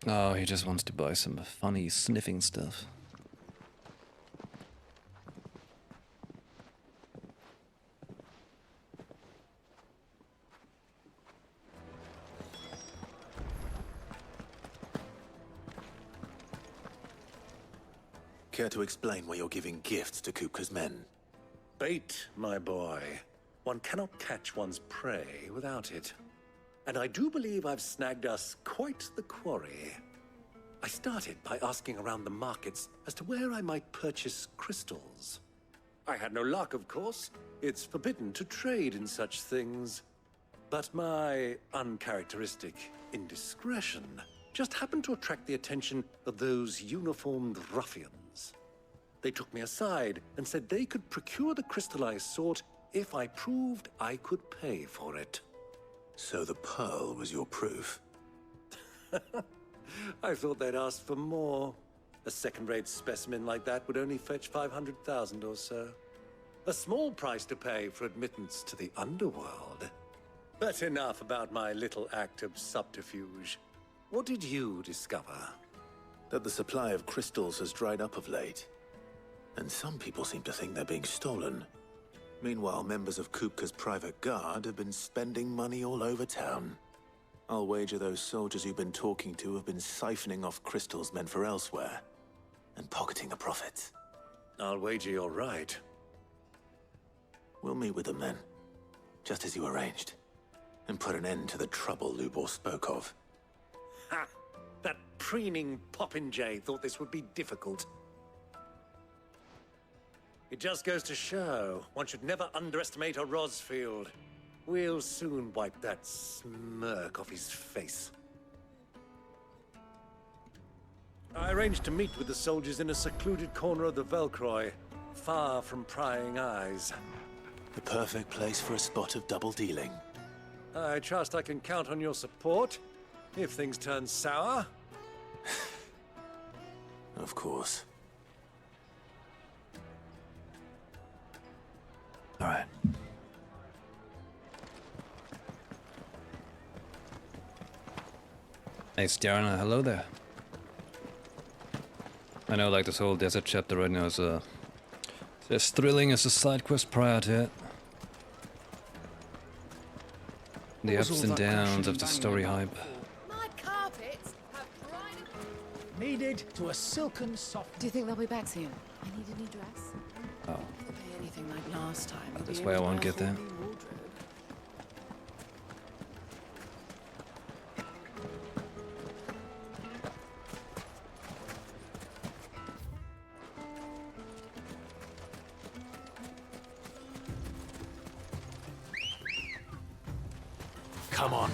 Oh, he just wants to buy some funny sniffing stuff. Care to explain why you're giving gifts to Kupka's men? Bait, my boy. One cannot catch one's prey without it. And I do believe I've snagged us quite the quarry. I started by asking around the markets as to where I might purchase crystals. I had no luck, of course. It's forbidden to trade in such things. But my uncharacteristic indiscretion just happened to attract the attention of those uniformed ruffians. They took me aside and said they could procure the crystal I sought if I proved I could pay for it. So the pearl was your proof? I thought they'd asked for more. A second-rate specimen like that would only fetch 500,000 or so. A small price to pay for admittance to the underworld. But enough about my little act of subterfuge. What did you discover? That the supply of crystals has dried up of late. And some people seem to think they're being stolen. Meanwhile, members of Kupka's private guard have been spending money all over town. I'll wager those soldiers you've been talking to have been siphoning off crystals meant for elsewhere, and pocketing the profits. I'll wager you're right. We'll meet with them then, just as you arranged, and put an end to the trouble Lubor spoke of. Ha! That preening popinjay thought this would be difficult. It just goes to show, one should never underestimate a Rosfield. We'll soon wipe that smirk off his face. I arranged to meet with the soldiers in a secluded corner of the Velcroy, far from prying eyes. The perfect place for a spot of double dealing. I trust I can count on your support, if things turn sour. Of course. All right. Hey, Starna, hello there. I know, like, this whole desert chapter right now is as thrilling as a side quest prior to it. The ups and downs of the story hype. My carpets have dried. Needed to a silken soft. Do you think they'll be back soon? I need a new dress. Oh. If they pay anything like last time. we'll This be way I able to won't buy a get there. whole new wardrobe. Come on.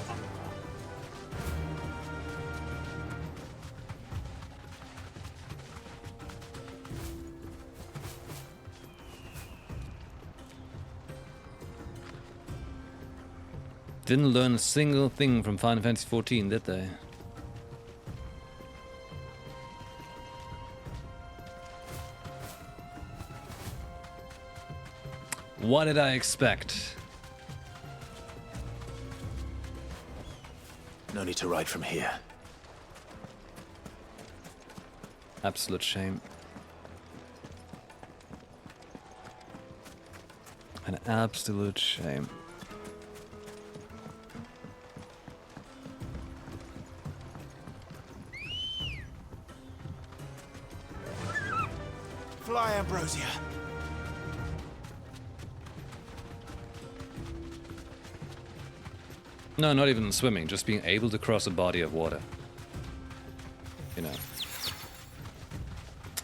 Didn't learn a single thing from Final Fantasy XIV, did they? What did I expect? No need to ride from here. Absolute shame. An absolute shame. Fly, Ambrosia. No, not even swimming, just being able to cross a body of water. You know.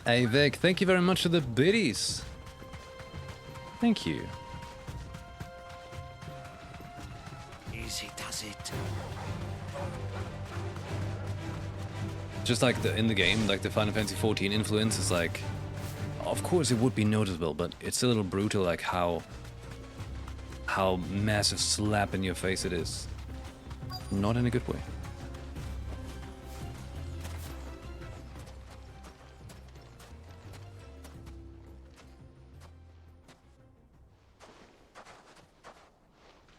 Hey Vic, thank you very much for the biddies. Thank you. Easy does it. Just like in the game, like the Final Fantasy XIV influence is like, of course it would be noticeable, but it's a little brutal, like how massive slap in your face it is. Not in a good way.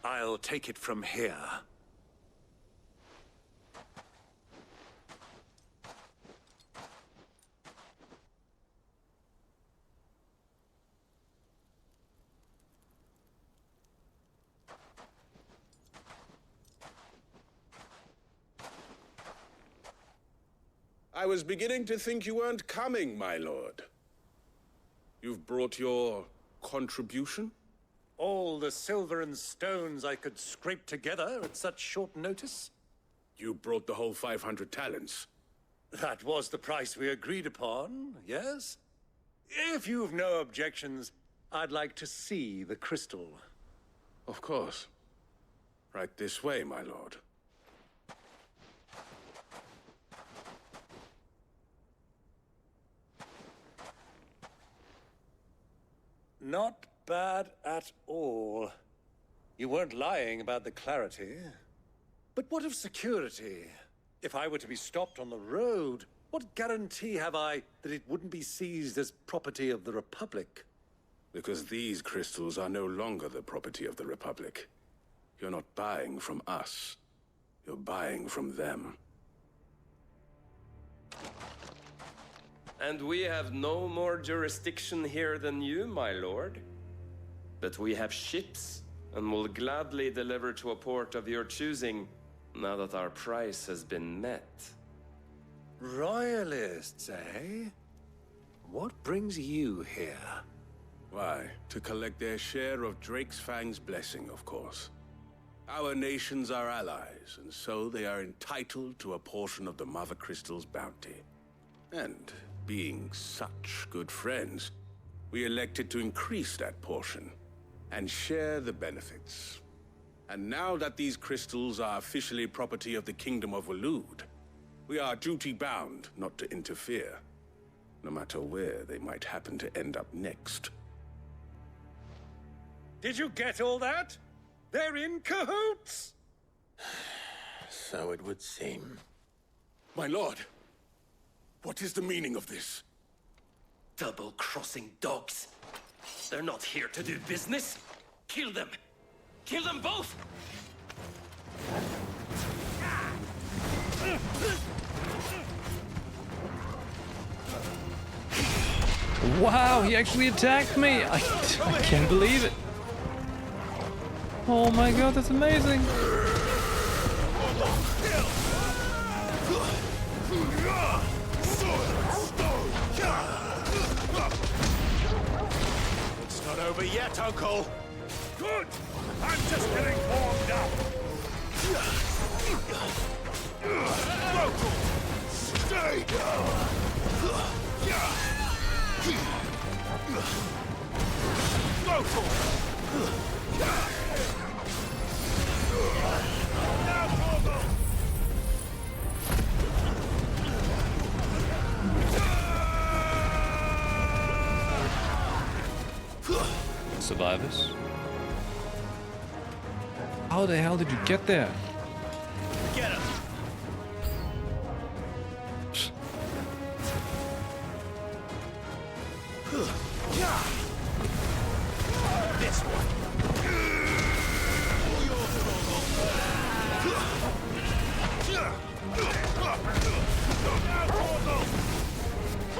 I'll take it from here. I was beginning to think you weren't coming, my lord. You've brought your contribution? All the silver and stones I could scrape together at such short notice? You brought the whole 500 talents. That was the price we agreed upon, yes? If you've no objections, I'd like to see the crystal. Of course. Right this way, my lord. Not bad at all. You weren't lying about the clarity. But what of security? If I were to be stopped on the road, what guarantee have I that it wouldn't be seized as property of the Republic? Because these crystals are no longer the property of the Republic. You're not buying from us. You're buying from them. And we have no more jurisdiction here than you, my lord. But we have ships, and will gladly deliver to a port of your choosing, now that our price has been met. Royalists, eh? What brings you here? Why, to collect their share of Drake's Fang's blessing, of course. Our nations are allies, and so they are entitled to a portion of the Mother Crystal's bounty. And being such good friends, we elected to increase that portion and share the benefits. And now that these crystals are officially property of the Kingdom of Waloed, we are duty-bound not to interfere, no matter where they might happen to end up next. Did you get all that? They're in cahoots! So it would seem. My lord, what is the meaning of this? Double-crossing dogs. They're not here to do business. Kill them. Kill them both! Wow, he actually attacked me! I can't believe it! Oh my god, that's amazing! It's not over yet, Uncle! Good! I'm just getting warmed up! Stay down! Survivors? How the hell did you get there? Get him! This one.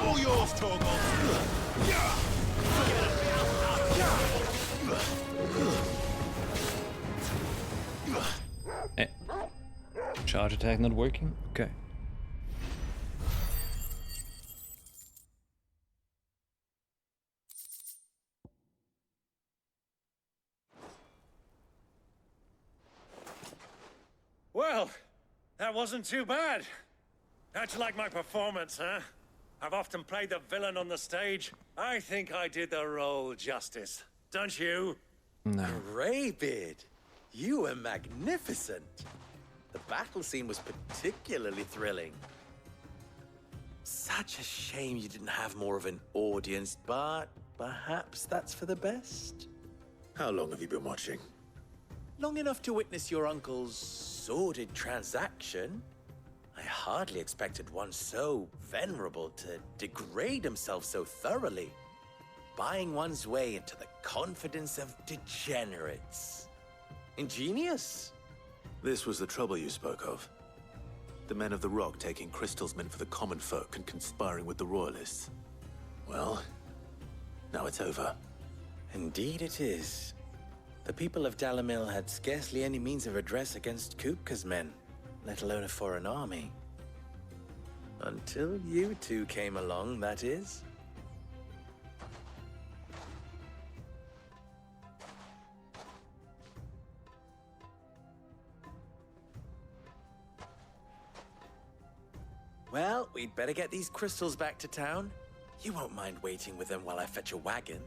All yours, Torgal. Hey. Charge attack not working? Okay. Well, that wasn't too bad. How'd you like my performance, huh? I've often played the villain on the stage. I think I did the role justice. Don't you? No. Greybeard, you were magnificent. The battle scene was particularly thrilling. Such a shame you didn't have more of an audience, but perhaps that's for the best. How long have you been watching? Long enough to witness your uncle's sordid transaction. I hardly expected one so venerable to degrade himself so thoroughly, buying one's way into the confidence of degenerates. Ingenious. This was the trouble you spoke of. The men of the Rock taking crystals meant for the common folk and conspiring with the Royalists. Well, now it's over. Indeed it is. The people of Dalamil had scarcely any means of redress against Kupka's men, let alone a foreign army. Until you two came along, that is. Well, we'd better get these crystals back to town. You won't mind waiting with them while I fetch a wagon.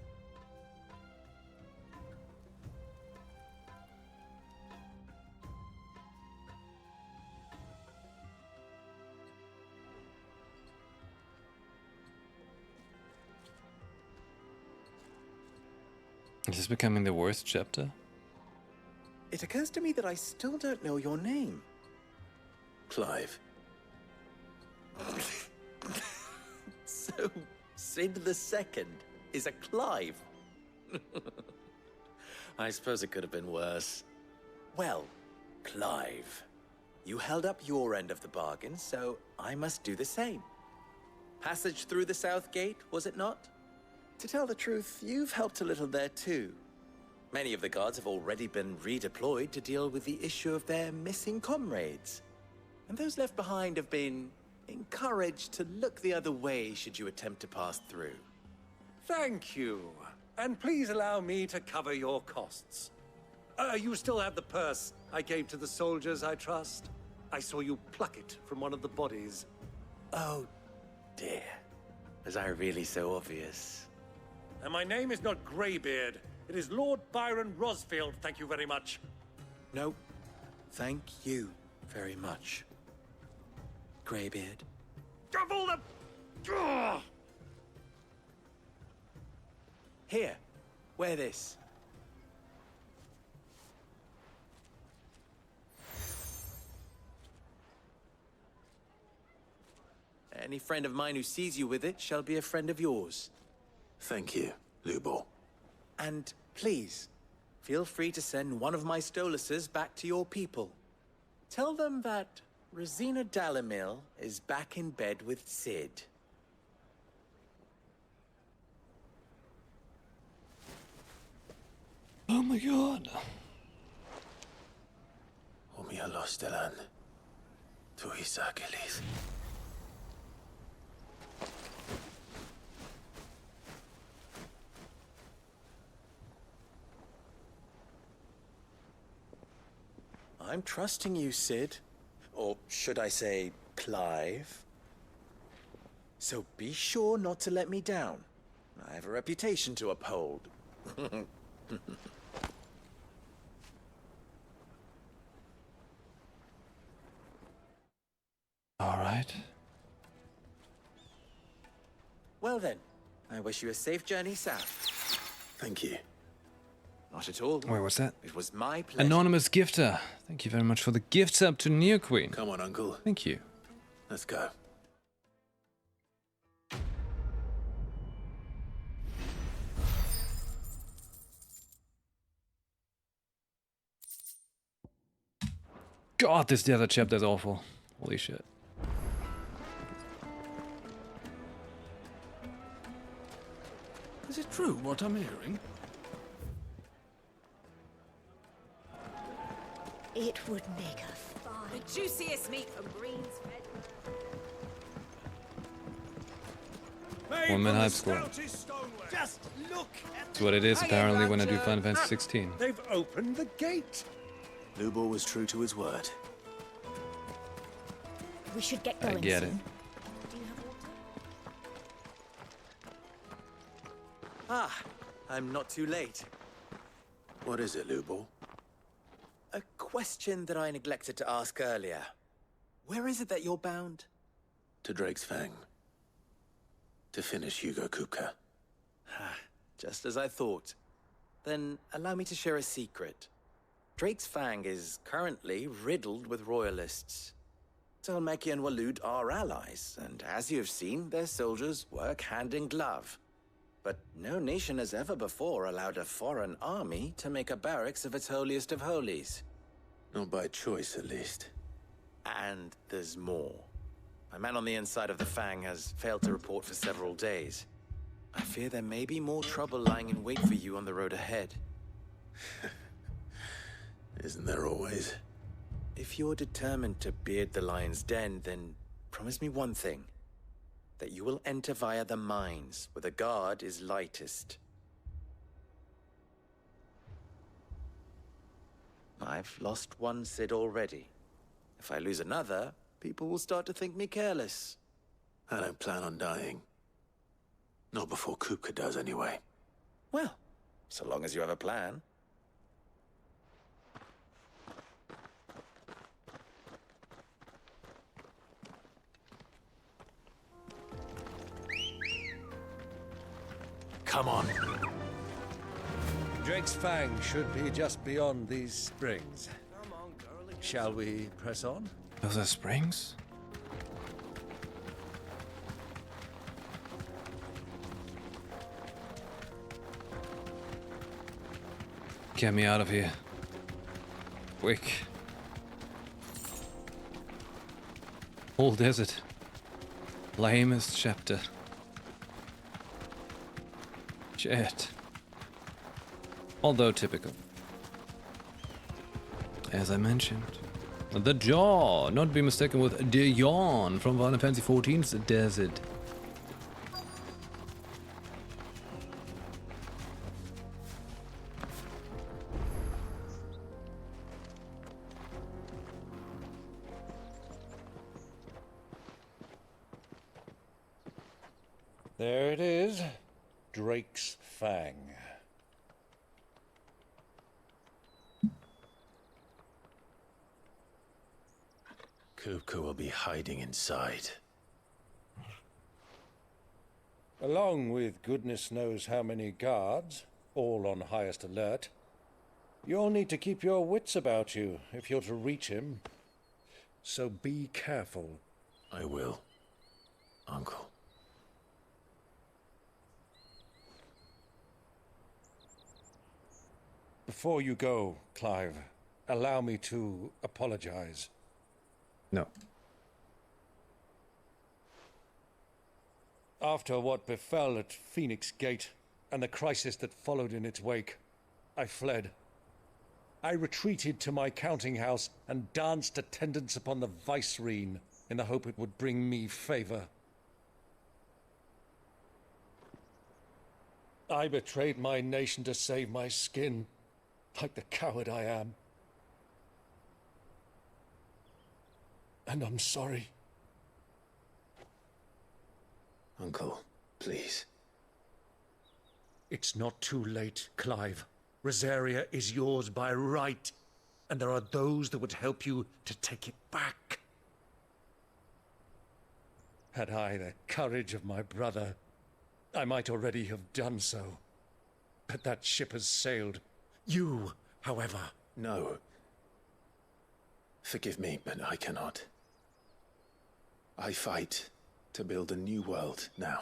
Is this becoming the worst chapter? It occurs to me that I still don't know your name. Clive. So, Sid the Second is a Clive? I suppose it could have been worse. Well, Clive, you held up your end of the bargain, so I must do the same. Passage through the South Gate, was it not? To tell the truth, you've helped a little there too. Many of the guards have already been redeployed to deal with the issue of their missing comrades. And those left behind have been encouraged to look the other way should you attempt to pass through. Thank you. And please allow me to cover your costs. You still have the purse I gave to the soldiers, I trust? I saw you pluck it from one of the bodies. Oh, dear. Was I really so obvious? And my name is not Greybeard. It is Lord Byron Rosfield, thank you very much. No, thank you very much, Greybeard. Of all the... Ugh! Here, wear this. Any friend of mine who sees you with it shall be a friend of yours. Thank you, Lubor. And please, feel free to send one of my Stoluses back to your people. Tell them that Rosina Dalamil is back in bed with Sid. Oh my god. Omia Lostelan. Tuisa Achilles. I'm trusting you, Sid. Or should I say, Clive? So be sure not to let me down. I have a reputation to uphold. All right. Well then, I wish you a safe journey south. Thank you. not at all. Wait, what's that? It was my pleasure. Anonymous gifter. Thank you very much for the gifts up to Neo Queen. Come on, Uncle. Thank you. Let's go. God, this other chapter is awful. Holy shit. Is it true what I'm hearing? It would make a fine. The juiciest meat from Green's fed. 1 minute hype score. Just look at That's what it is apparently when I do Final Fantasy 16. They've opened the gate. Lubor was true to his word. We should get I going get it. soon. Ah, I'm not too late. What is it, Lubor? A question that I neglected to ask earlier. Where is it that you're bound? To Drake's Fang. To finish Hugo Kupka. Just as I thought. Then allow me to share a secret. Drake's Fang is currently riddled with royalists. Talmeki and Waloed are allies, and as you have seen, their soldiers work hand in glove. But no nation has ever before allowed a foreign army to make a barracks of its holiest of holies. Not by choice, at least. And there's more. My man on the inside of the Fang has failed to report for several days. I fear there may be more trouble lying in wait for you on the road ahead. Isn't there always? If you're determined to beard the lion's den, then promise me one thing. That you will enter via the mines, where the guard is lightest. I've lost one Cid already. If I lose another, people will start to think me careless. I don't plan on dying. Not before Kupka does, anyway. Well, so long as you have a plan. Come on. Drake's Fang should be just beyond these springs. Shall we press on? Those are springs? Get me out of here. Quick. Whole desert. Lamest chapter. Shit. Although typical. As I mentioned. The Jaw, not to be mistaken with De Yawn from Final Fantasy XIV's Desert. There it is. Drake's Fang. Kupka will be hiding inside. Along with goodness knows how many guards, all on highest alert. You'll need to keep your wits about you if you're to reach him. So be careful. I will, Uncle. Before you go, Clive, allow me to apologize. No. After what befell at Phoenix Gate and the crisis that followed in its wake, I fled. I retreated to my counting house and danced attendance upon the vicereine in the hope it would bring me favor. I betrayed my nation to save my skin, like the coward I am. And I'm sorry. Uncle, please. It's not too late, Clive. Rosaria is yours by right, and there are those that would help you to take it back. Had I the courage of my brother, I might already have done so. But that ship has sailed. You, however... No. Forgive me, but I cannot. I fight to build a new world now.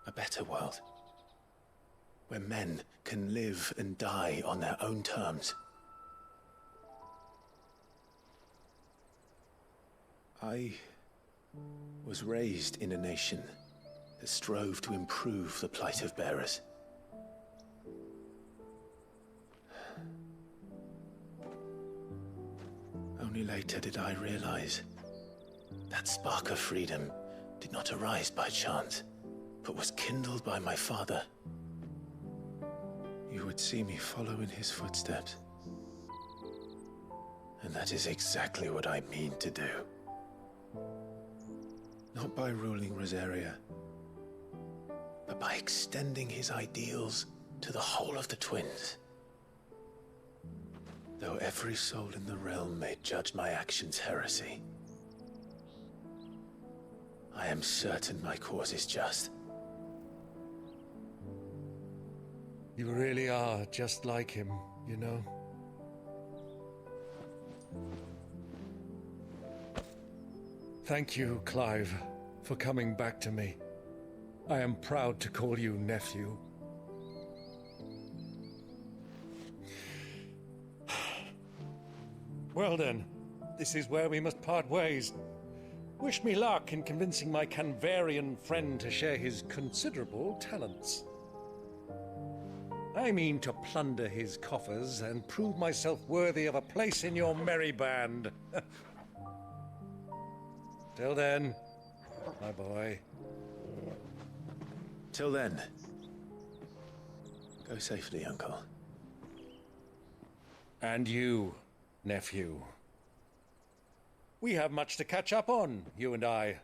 A better world. Where men can live and die on their own terms. I was raised in a nation that strove to improve the plight of bearers. Only later did I realize that spark of freedom did not arise by chance, but was kindled by my father. You would see me follow in his footsteps. And that is exactly what I mean to do. Not by ruling Rosaria, but by extending his ideals to the whole of the twins. Though every soul in the realm may judge my actions heresy, I am certain my cause is just. You really are just like him, you know? Thank you, Clive, for coming back to me. I am proud to call you nephew. Well then, this is where we must part ways. Wish me luck in convincing my Canvarian friend to share his considerable talents. I mean to plunder his coffers and prove myself worthy of a place in your merry band. Till then, my boy. Till then, go safely, Uncle. And you, nephew. We have much to catch up on, you and I.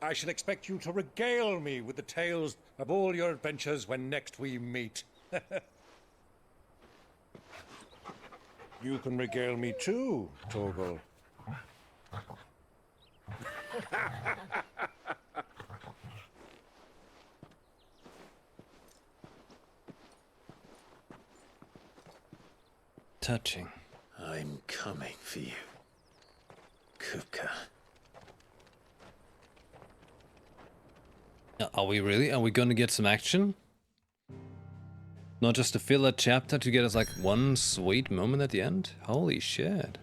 I shall expect you to regale me with the tales of all your adventures when next we meet. You can regale me too, Torgal. Touching. I'm coming for you, Kupka. Are we really? Are we gonna get some action? Not just a filler chapter to get us like one sweet moment at the end? Holy shit.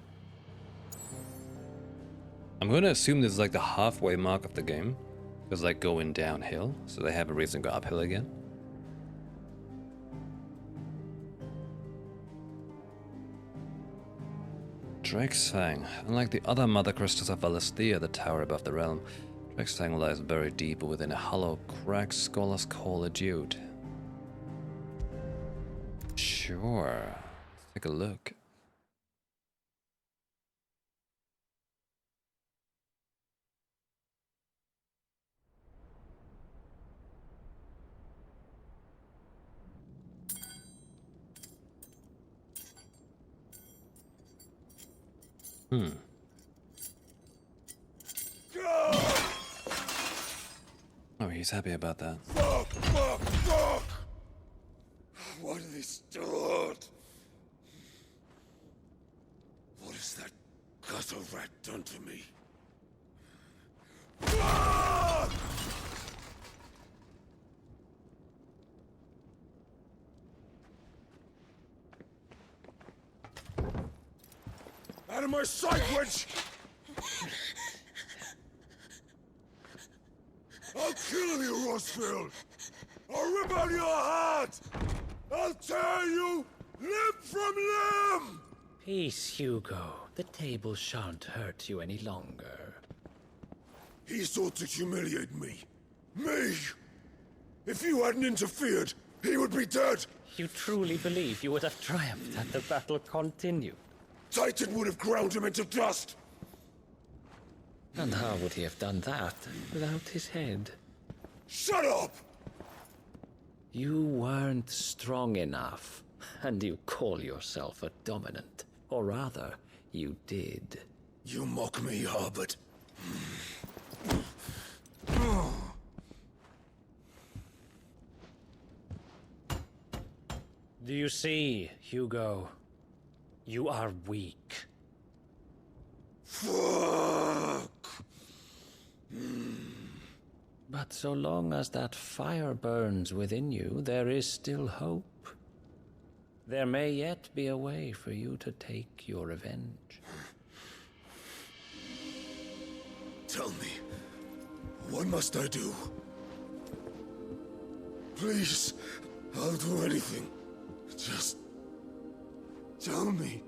I'm gonna assume this is like the halfway mark of the game. Because like going downhill, so they have a reason to go uphill again. Drexfang. Unlike the other mother crystals of Valisthea, the tower above the realm, Drexfang lies buried deep within a hollow crack scholars call a dude. Sure. Let's take a look. Oh, he's happy about that. Fuck! Fuck! Fuck! What have they stored? What has that gutter rat done to me? Fuck! Out of my sight, witch! I'll kill you, Rosfield! I'll rip out your heart! I'll tear you limb from limb! Peace, Hugo. The table shan't hurt you any longer. He sought to humiliate me. Me! If you hadn't interfered, he would be dead! You truly believe you would have triumphed had the battle continued? Titan would have ground him into dust! And how would he have done that without his head? Shut up! You weren't strong enough, and you call yourself a dominant. Or rather, you did. You mock me, Harbert. Do you see, Hugo? You are weak. Fuck! But so long as that fire burns within you, there is still hope. There may yet be a way for you to take your revenge. Tell me, what must I do? Please, I'll do anything. Just tell me.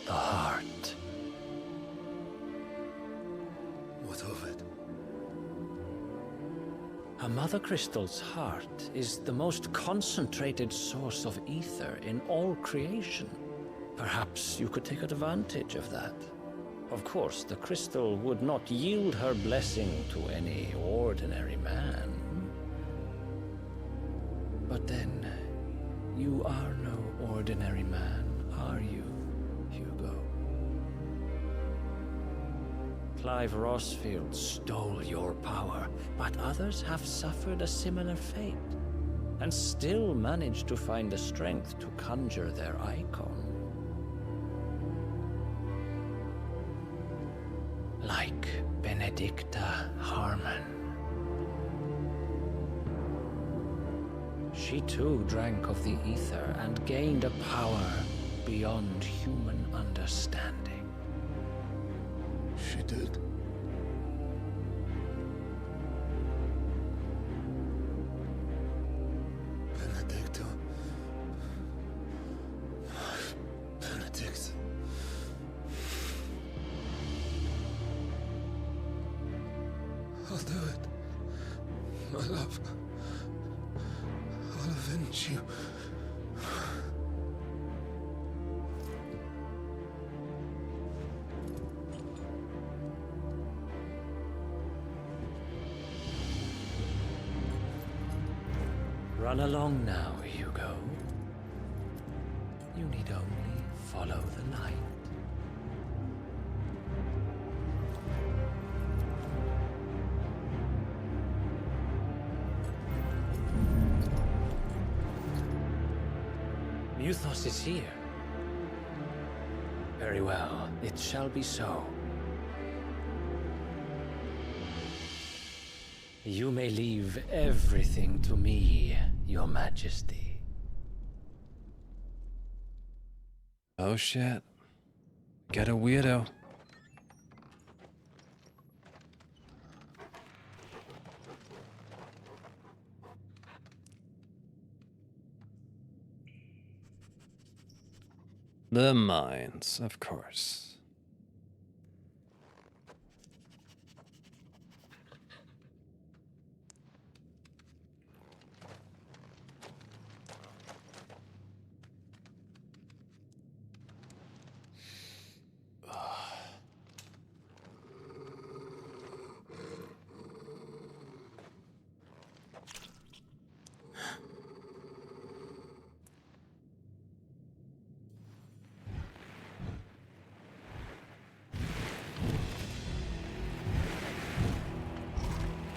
The heart. What of it? A mother crystal's heart is the most concentrated source of ether in all creation. Perhaps you could take advantage of that. Of course, the crystal would not yield her blessing to any ordinary man. But then, you are no ordinary man, are you, Hugo? Clive Rosfield stole your power, but others have suffered a similar fate, and still managed to find the strength to conjure their Eikon. Like Benedicta Harmon. She too drank of the ether and gained a power beyond human understanding. She did. Benedicta. Benedict. I'll do it. My love. I'll avenge you. Run along now, Hugo. You need only follow the light. Muthos is here. Very well, it shall be so. You may leave everything to me, Your Majesty. Oh shit. Get a weirdo. The mines, of course.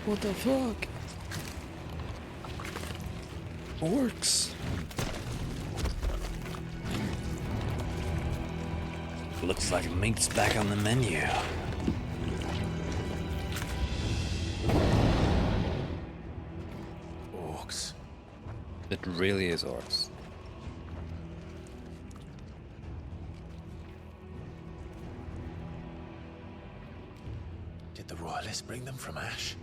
What the fuck? Orcs. Looks like meat's back on the menu. Orcs. It really is orcs. Did the royalists bring them from Ash?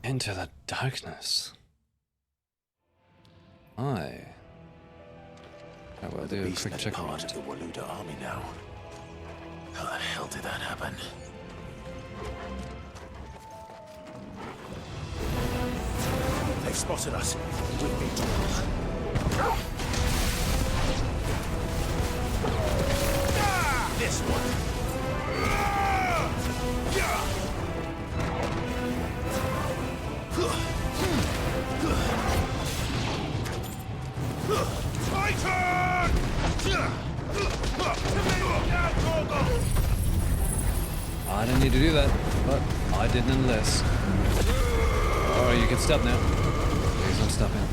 Into the darkness. I will do a quick check. Part of the Waluda army now. How the hell did that happen? They've spotted us. We've been told. This one. I didn't need to do that, but I did nonetheless. Alright, you can stop now. Please don't stop him.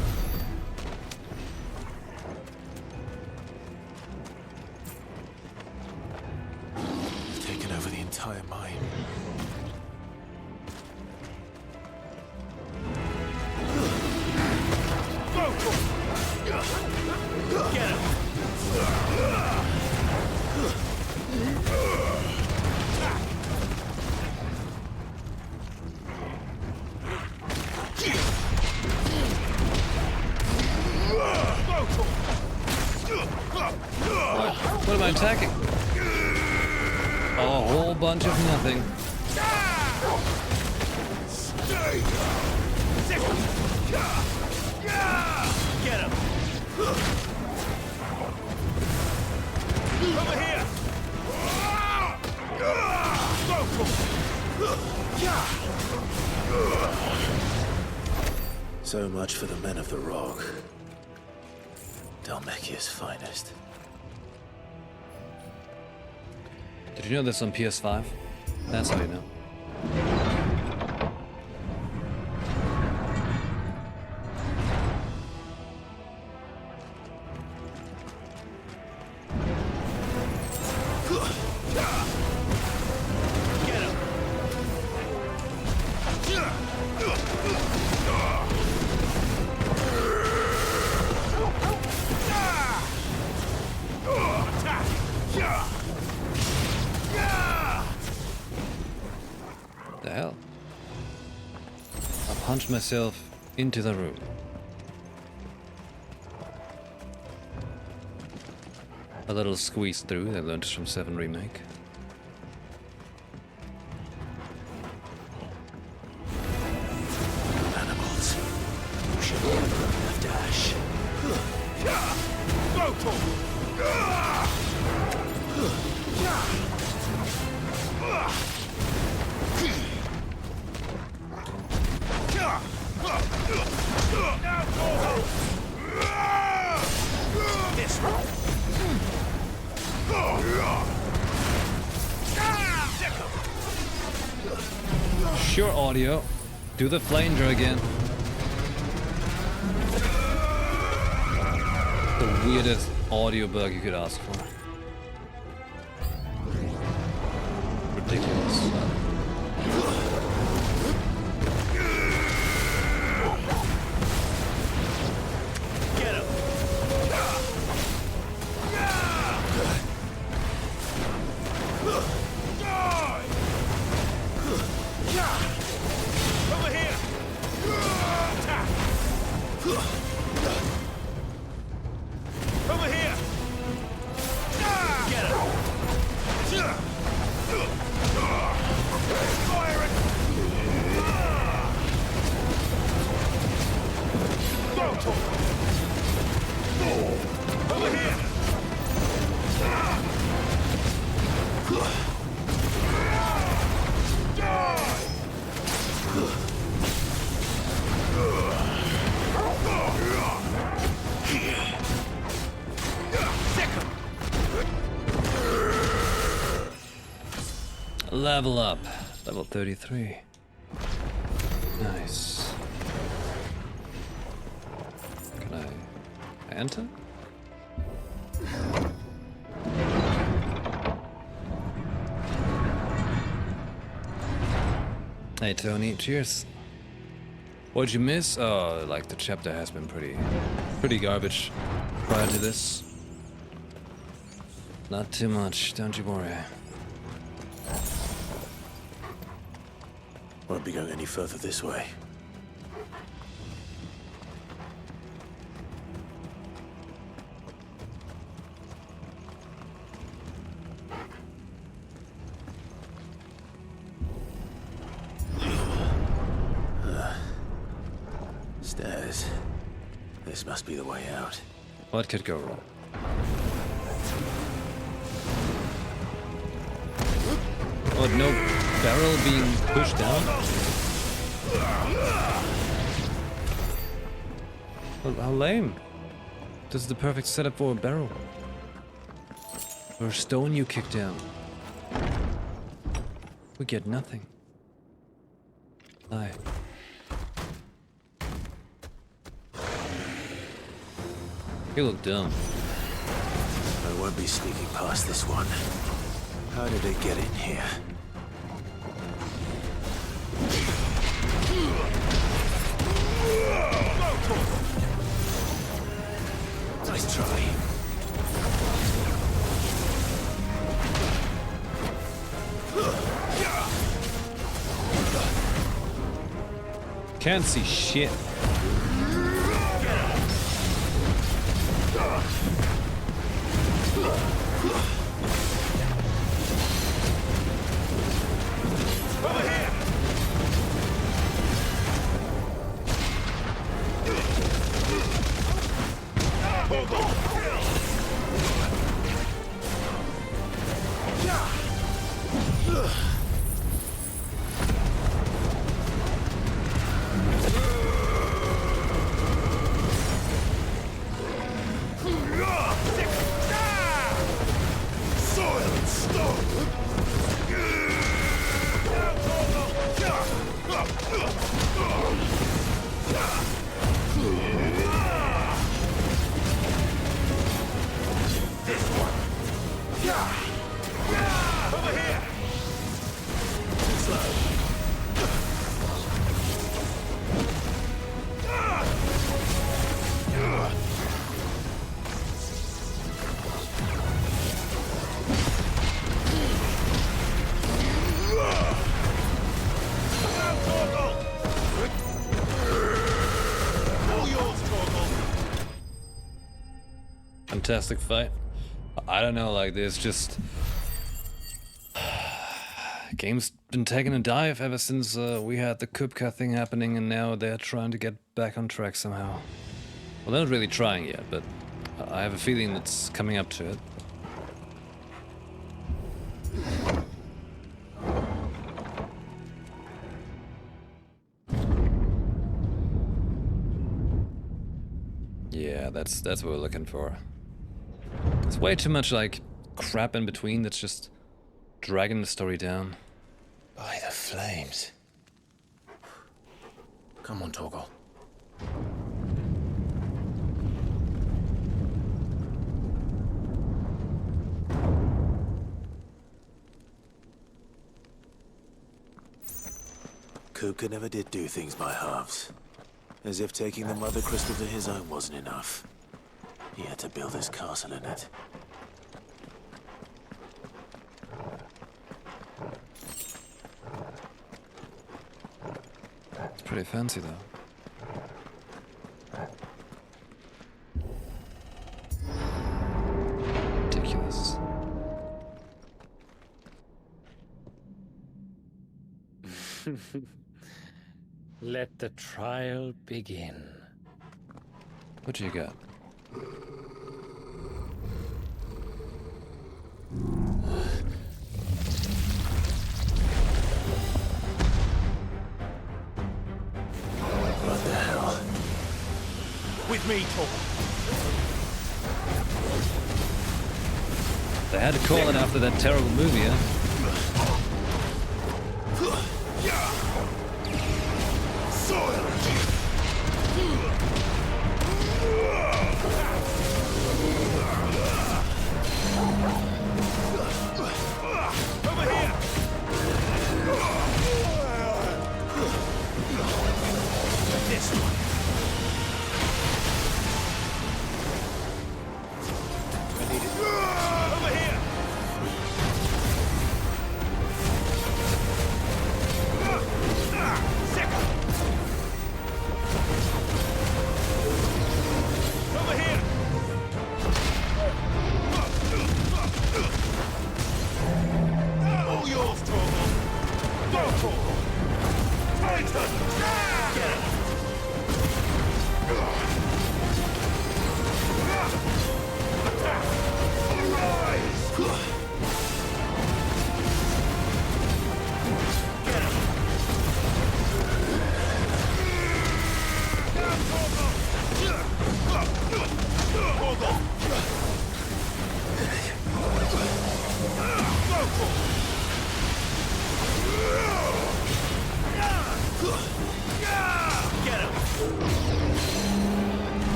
Taken over the entire mine. Get him! What am I attacking? Oh, a whole bunch of nothing. Get him! Over here! So much for the men of the Rock. Dalmekia's finest. Did you know this on PS5? That's how you know. The hell? I punched myself into the room. A little squeeze through, I learned from 7 Remake. Animals. You should never have dash. This one. Sure, audio. Do the flanger again. The weirdest audio bug you could ask for. Ridiculous. Get him! Over here! Over here! Get him! Fire it! Over here! Level up. Level 33. Nice. Can I enter? Hey Tony, cheers. What'd you miss? Oh, like the chapter has been pretty garbage prior to this. Not too much, don't you worry. Won't be going any further this way. Stairs. This must be the way out. What could go wrong? What, no barrel being pushed down? Well, how lame. This is the perfect setup for a barrel. Or a stone you kick down. We get nothing. Die. You look dumb. I won't be sneaking past this one. How did it get in here? Nice try. Can't see shit. Over here! Fantastic fight. I don't know, like there's just game's been taking a dive ever since we had the Kupka thing happening, and now they're trying to get back on track somehow. Well, they're not really trying yet, but I have a feeling it's coming up to it. Yeah, that's what we're looking for. There's way too much like crap in between that's just dragging the story down. By the flames. Come on, Torgal. Kupka never did do things by halves. As if taking the Mother Crystal to his own wasn't enough. He had to build his castle in it. It's pretty fancy though. Ridiculous. Let the trial begin. What do you got? What the hell? With me, Torgal. They had to call it after that terrible movie, huh?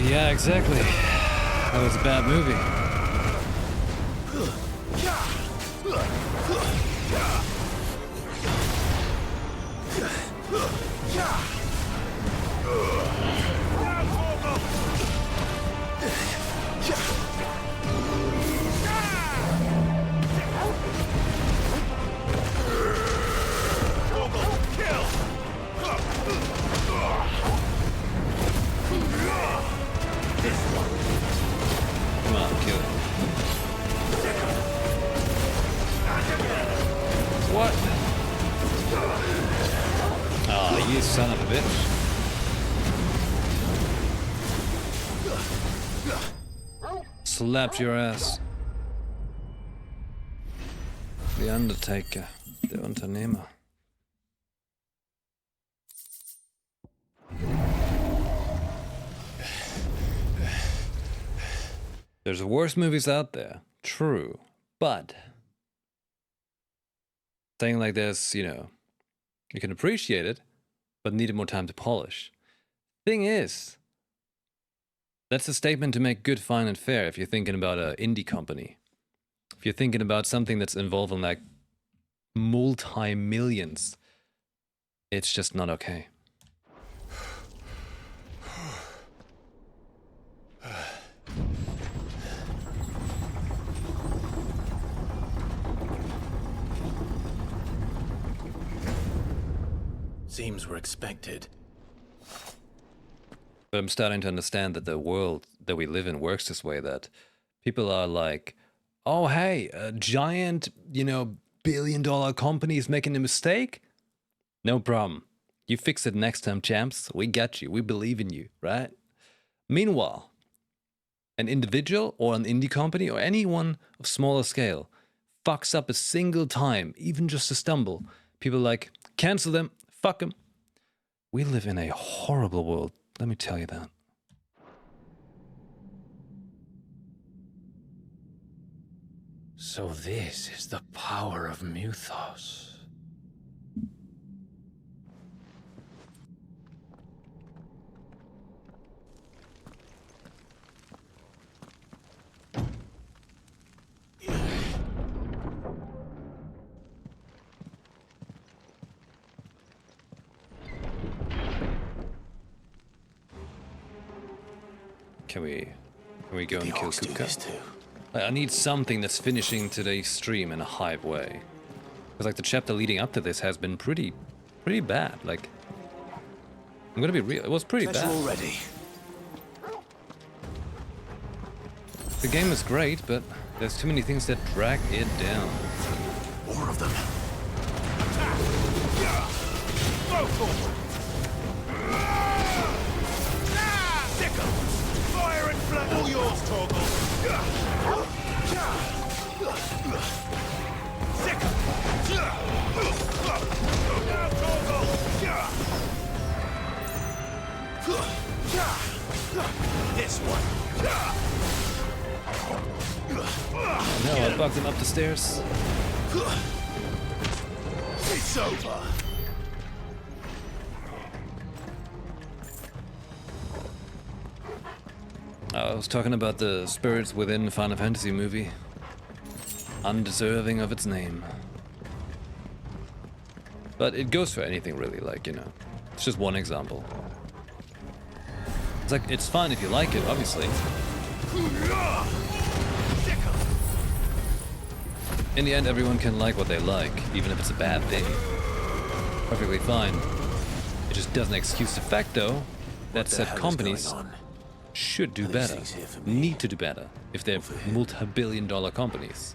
Yeah, exactly. That was a bad movie. Come on, kill it. What? Oh, you son of a bitch. Slapped your ass. The Undertaker. Der Unternehmer. There's worse movies out there, true, but saying like this, you know, you can appreciate it, but needed more time to polish. Thing is, that's a statement to make good, fine, and fair if you're thinking about an indie company. If you're thinking about something that's involving like multi-millions, it's just not okay. Seems we're expected. But I'm starting to understand that the world that we live in works this way, that people are like, oh, hey, a giant, you know, billion-dollar company is making a mistake? No problem. You fix it next time, champs. We got you. We believe in you, right? Meanwhile, an individual or an indie company or anyone of smaller scale fucks up a single time, even just a stumble. People are like, cancel them. Fuck them. We live in a horrible world, let me tell you that. So this is the power of Muthos. Can we go and kill Kupka? I need something that's finishing today's stream in a hype way. Because like the chapter leading up to this has been pretty bad. Like, I'm gonna be real, it was pretty bad. Already. The game is great, but there's too many things that drag it down. More of them. Go forward! Fire and flame! All yours, Torgal! Now, Torgal! This one! No, I bugged him up the stairs. It's over! I was talking about the spirits within the Final Fantasy movie. Undeserving of its name. But it goes for anything really, like, you know. It's just one example. It's like, it's fine if you like it, obviously. In the end, everyone can like what they like, even if it's a bad thing. Perfectly fine. It just doesn't excuse the fact, though, that said companies should do better, need to do better, if they're multi-billion-dollar companies.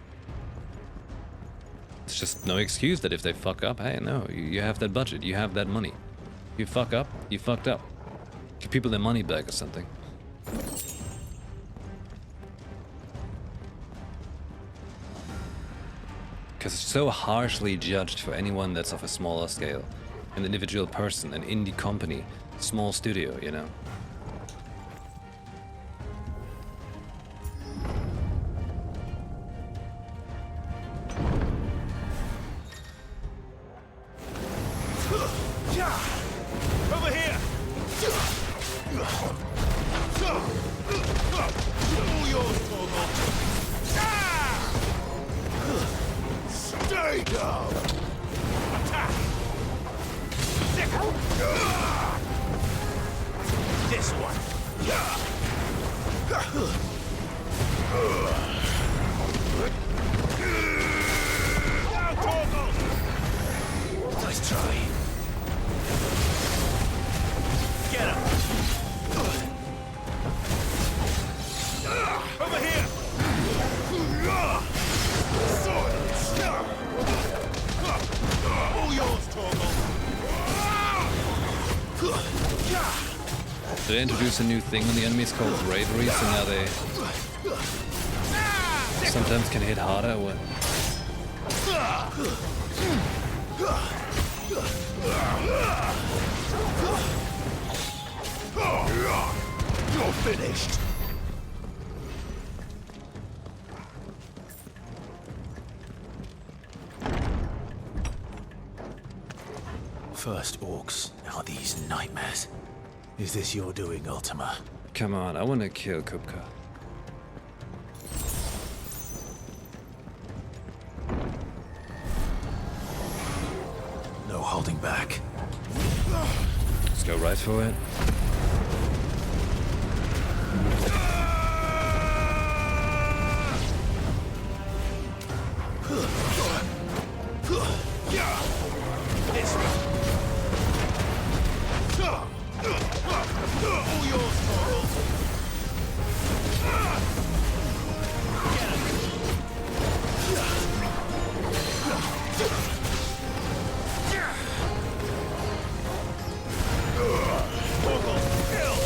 It's just no excuse that if they fuck up, hey, no, you have that budget, you have that money. You fuck up, you fucked up. Give people their money back or something. Because it's so harshly judged for anyone that's of a smaller scale. An individual person, an indie company, small studio, you know. Over here! Attack! This one. Now, Torgal! Nice try. Get him! Over here! All yours, Torgal! Did they introduce a new thing on the enemies called bravery, so now they sometimes can hit harder or what? You're finished! First orcs, now these nightmares. Is this your doing, Ultima? Come on, I want to kill Kupka. No holding back. Let's go right for it. This one. All yours, Torgal. Get him. Torgal, kill.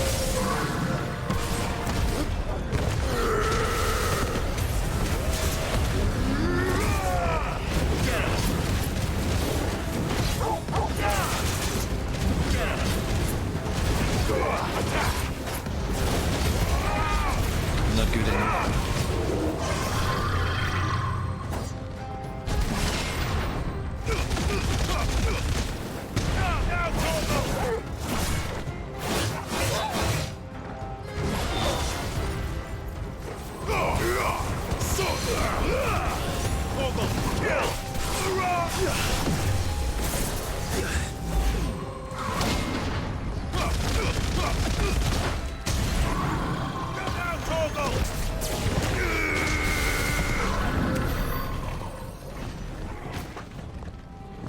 Not good enough.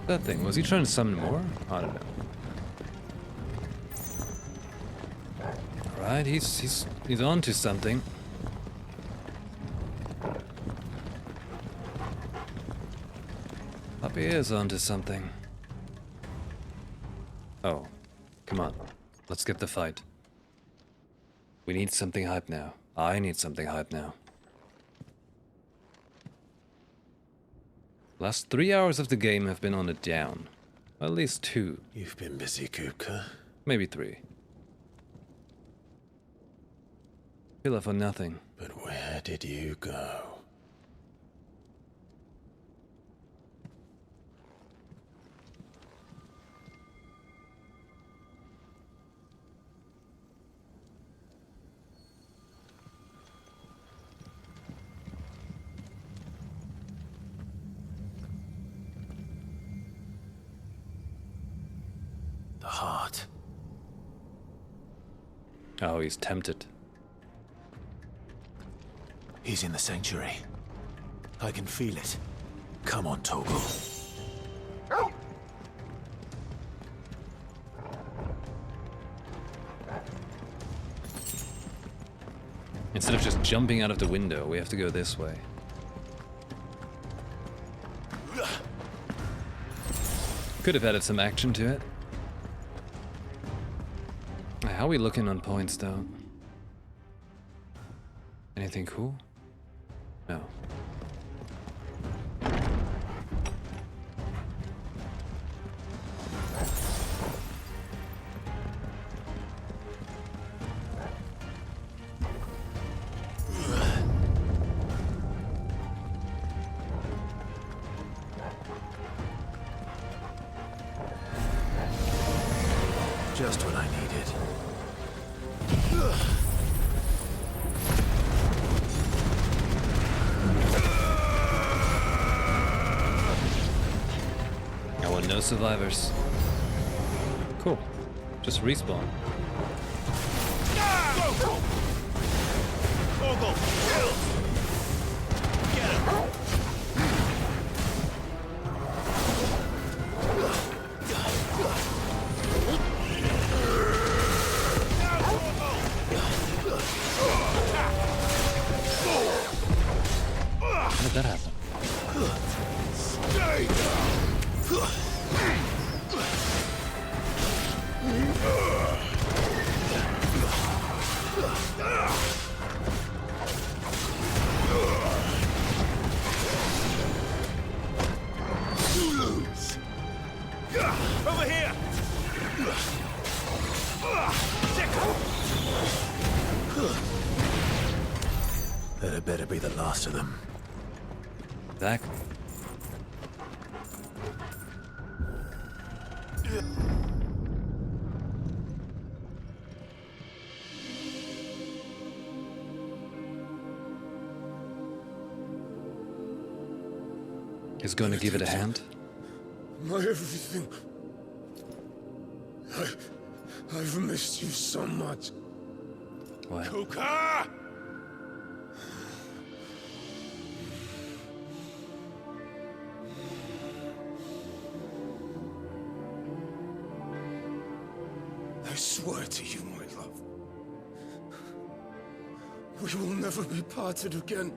That thing, was he trying to summon more? I don't know. Alright, he's on to something. Puppy is on to something. Oh, come on. Let's get the fight. We need something hype now. I need something hype now. Last 3 hours of the game have been on a down. At least 2. You've been busy, Kupka. Maybe 3. Killer for nothing. But where did you go? The heart. Oh, he's tempted. He's in the sanctuary. I can feel it. Come on, Torgal. Instead of just jumping out of the window, we have to go this way. Could have added some action to it. How are we looking on points, though? Anything cool? No. Just what I needed. No survivors. Cool. Just respawn. Ogre, kill! Get him! How did that happen? Stay down! You lose! Over here! That had better be the last of them. Exactly. He's going to give it a hand. My everything. I've missed you so much. What? Kuka! I swear to you, my love. We will never be parted again.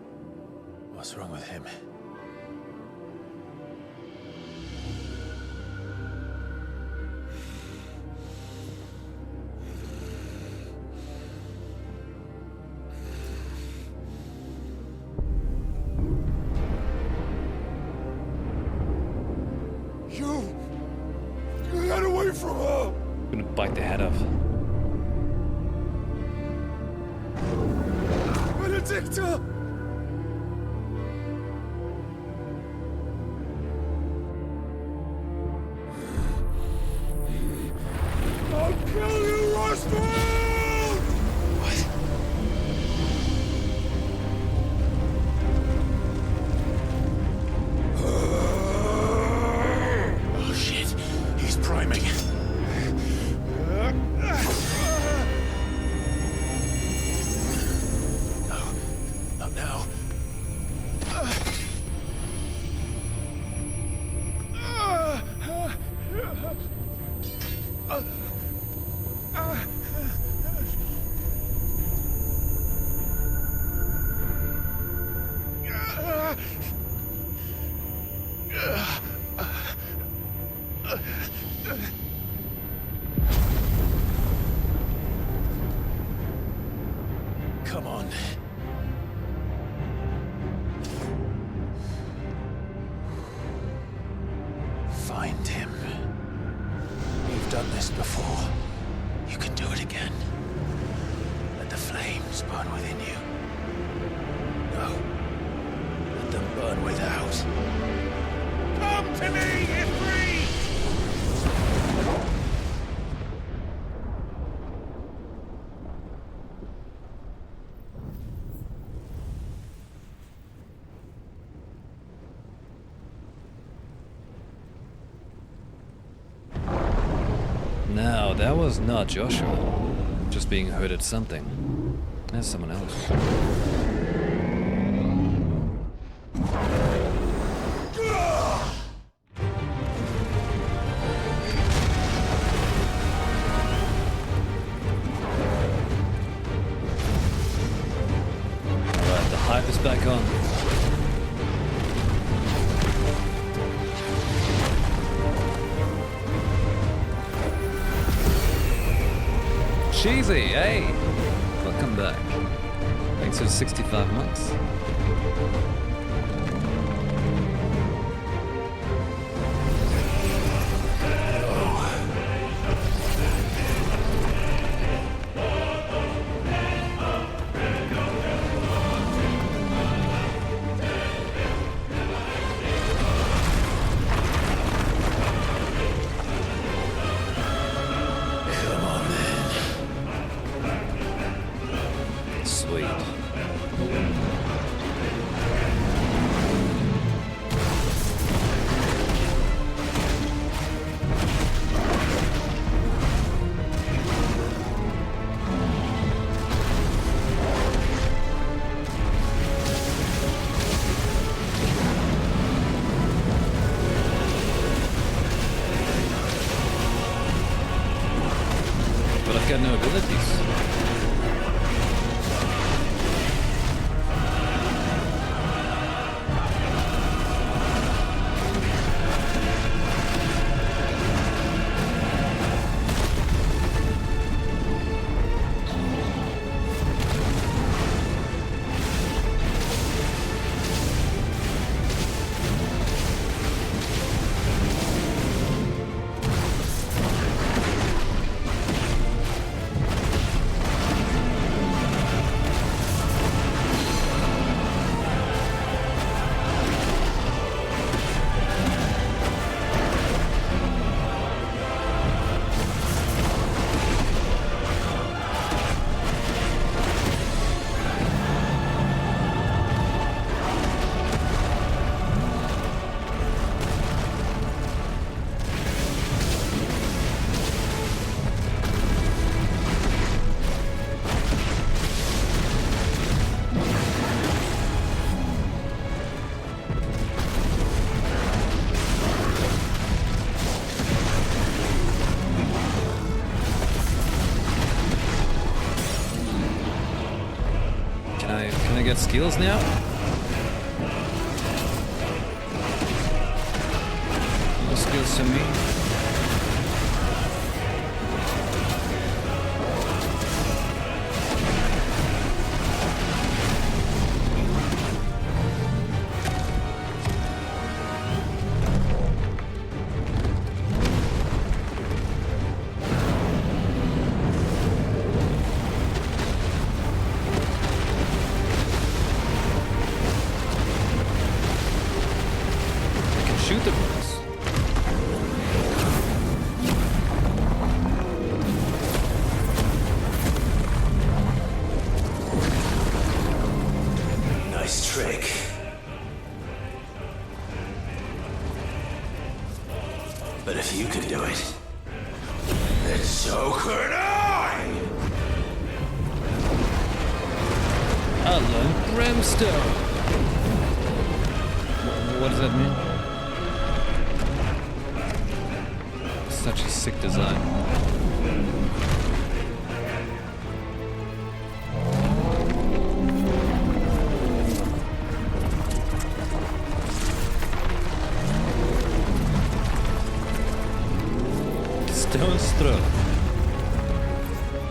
What's wrong with him? You got away from her! I'm gonna bite the head off. Benedicta! I'll kill you, Rosfield! What? Oh shit, he's priming. Not now. Come on. Find him. You've done this before. You can do it again. Let the flames burn within you. No. Let them burn without. Come to me, Ifrit! No, that was not Joshua. Just being hurt at something. That's someone else. Alright, the hype is back on. Cheesy, hey! Welcome back. Thanks for 65 months. got no abilities. Can I get skills now? No skills to me. Shoot the bullets. Nice trick. But if you can do it, then so could I! Hello, Brimstone. What does that mean? Such a sick design. Stone's Throw.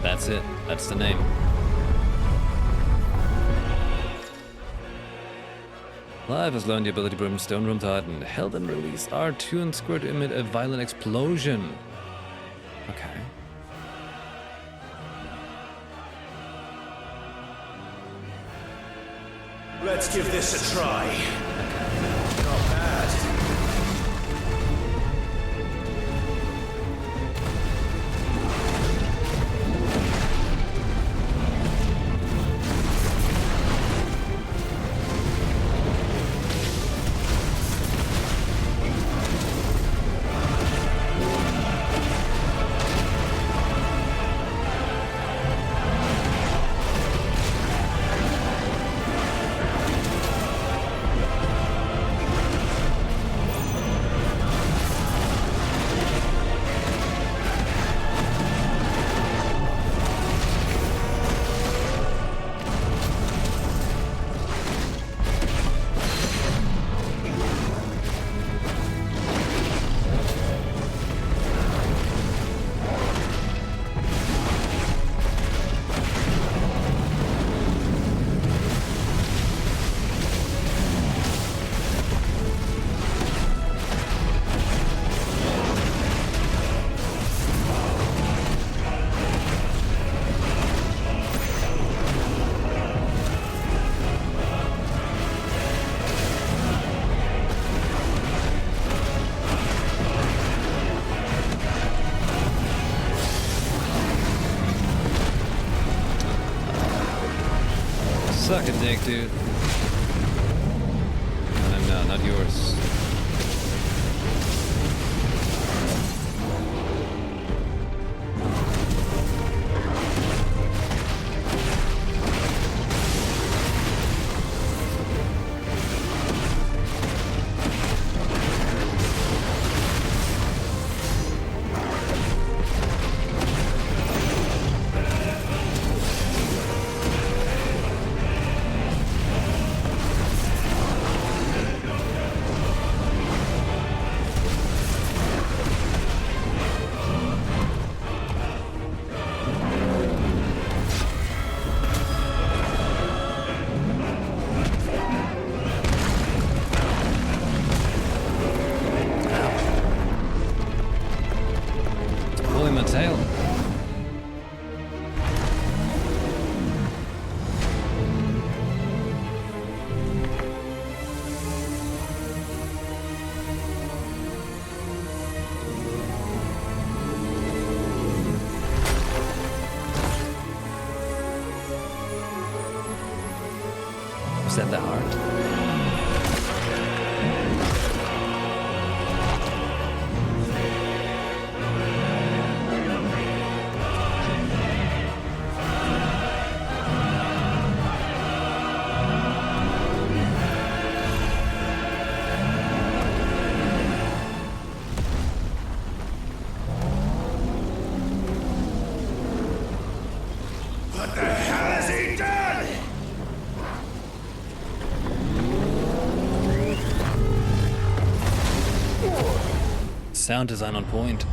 That's it. That's the name. Clive has learned the ability Brimstone Room to harden. Held and release R2 and squirt to emit a violent explosion. Okay. Let's give this a try. Not bad. Suck a dick, dude. No, not yours. Reset the heart. What the hell has he done? Sound design on point.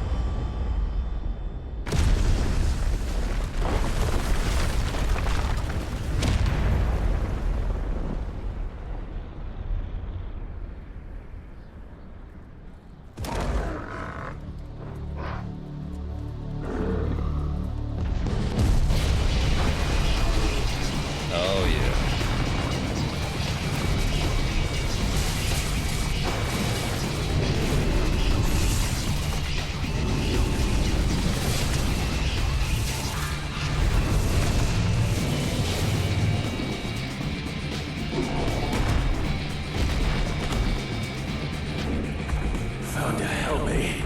Oh yeah. Found to help me.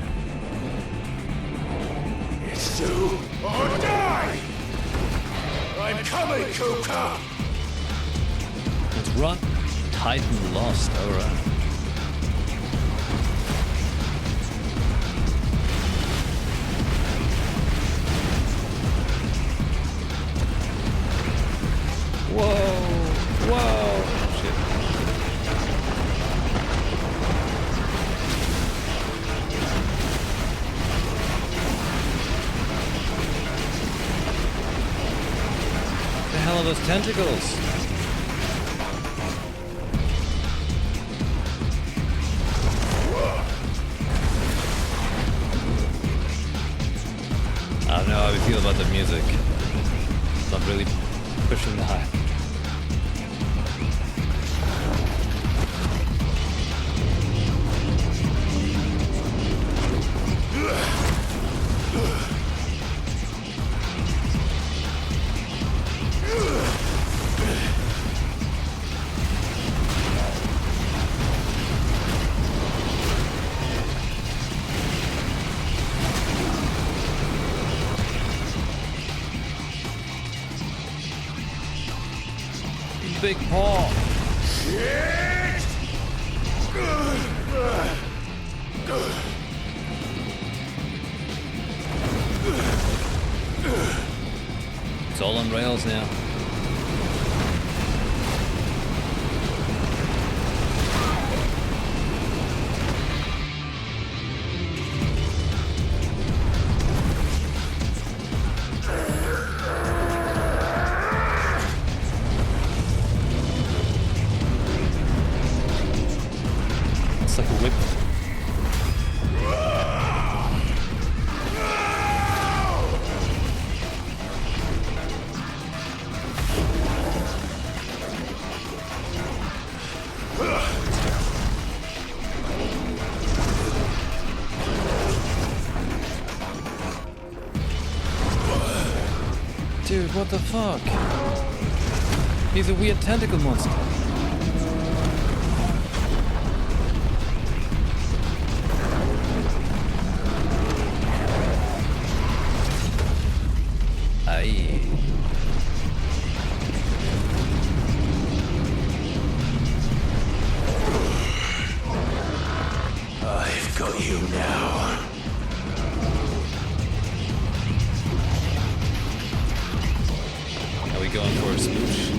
It's do or die! I'm coming, Kuka! Let's run. Titan lost. Alright. Whoa! Whoa! Shit. What the hell are those tentacles? I don't know how we feel about the music. It's not really pushing the hype. Big paw. Shit! It's all on rails now. It's like a whip. Dude, what the fuck? He's a weird tentacle monster. Aye. I've got you now. Are we going for a smooch?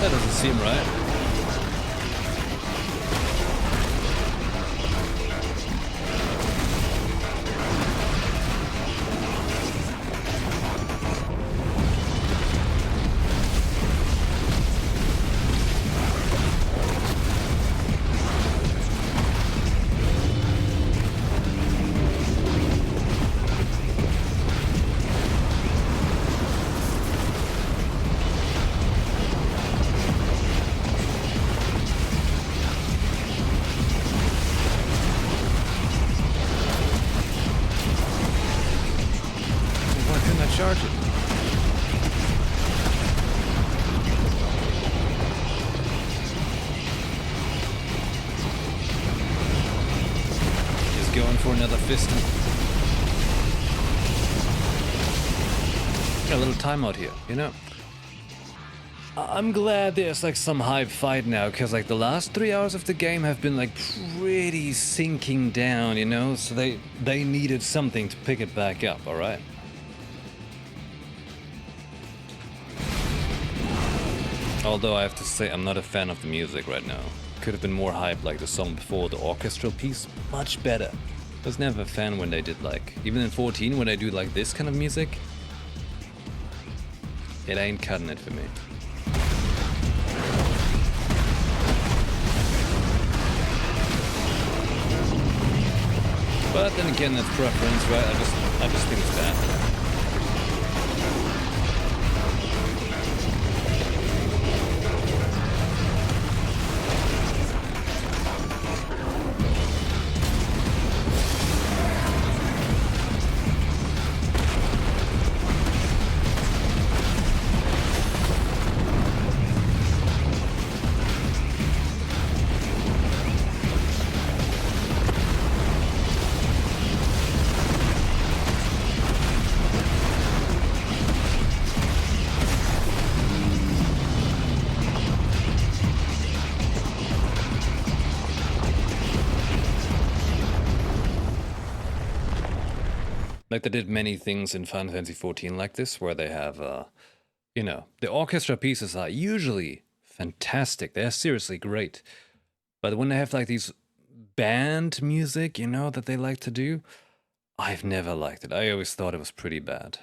That doesn't seem right. Charge it. He's going for another fisting. Got a little timeout here, you know. I'm glad there's like some hype fight now, because like the last 3 hours of the game have been like pretty sinking down, you know. So they needed something to pick it back up. All right. Although I have to say, I'm not a fan of the music right now. Could have been more hype, like the song before, the orchestral piece, much better. I was never a fan when they did like, even in 14 when they do like this kind of music, it ain't cutting it for me. But then again, that's preference, right? I just think it's bad. Like they did many things in Final Fantasy XIV like this, where they have, you know, the orchestra pieces are usually fantastic. They're seriously great. But when they have like these band music, you know, that they like to do, I've never liked it. I always thought it was pretty bad.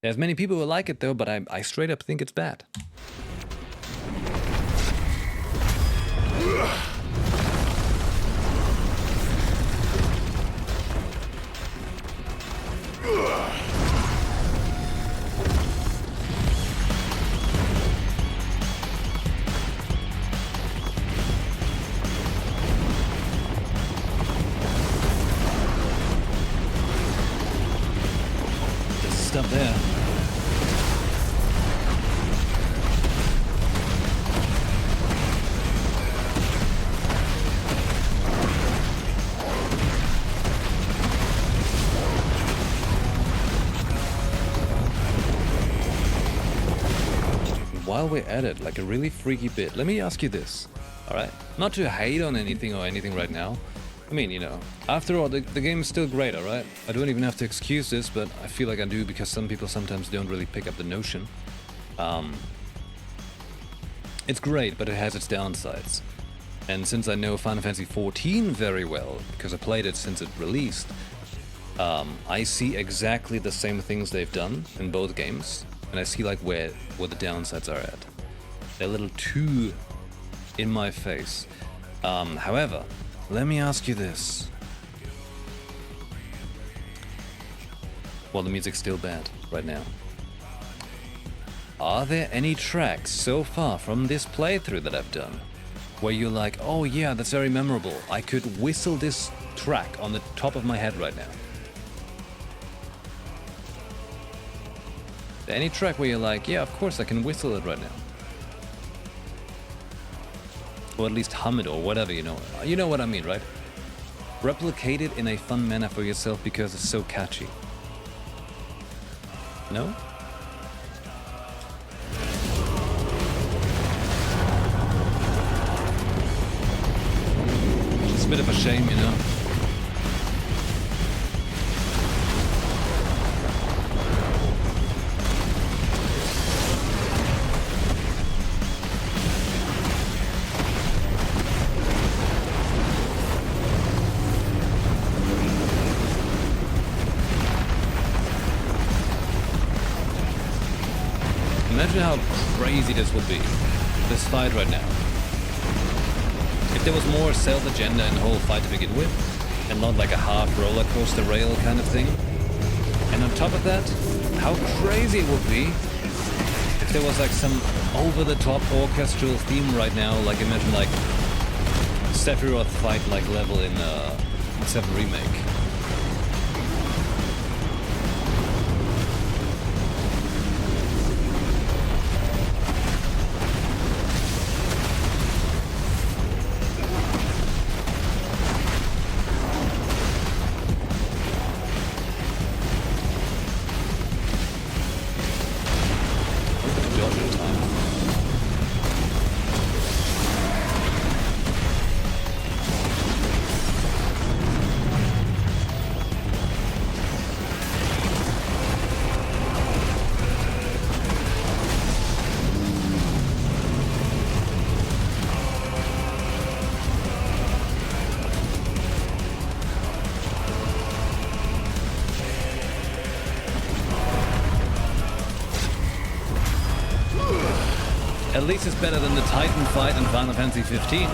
There's many people who like it though, but I straight up think it's bad. There's stuff there. While we're at it, like a really freaky bit, let me ask you this, alright? Not to hate on anything or anything right now. I mean, you know, after all, the game is still great, alright? I don't even have to excuse this, but I feel like I do because some people sometimes don't really pick up the notion. It's great, but it has its downsides. And since I know Final Fantasy XIV very well, because I played it since it released, I see exactly the same things they've done in both games. And I see like where the downsides are at. They're a little too in my face. However, let me ask you this. Well, the music's still bad right now. Are there any tracks so far from this playthrough that I've done where you're like, oh yeah, that's very memorable. I could whistle this track on the top of my head right now? Any track where you're like, yeah, of course I can whistle it right now. Or at least hum it or whatever, you know. You know what I mean, right? Replicate it in a fun manner for yourself because it's so catchy. No? It's a bit of a shame, you know. Imagine how crazy this would be, this fight right now. If there was more self-agenda in the whole fight to begin with, and not like a half roller coaster rail kind of thing. And on top of that, how crazy it would be if there was like some over-the-top orchestral theme right now, like imagine like Sephiroth fight like level in 7 Remake. At least it's better than the Titan fight in Final Fantasy XV.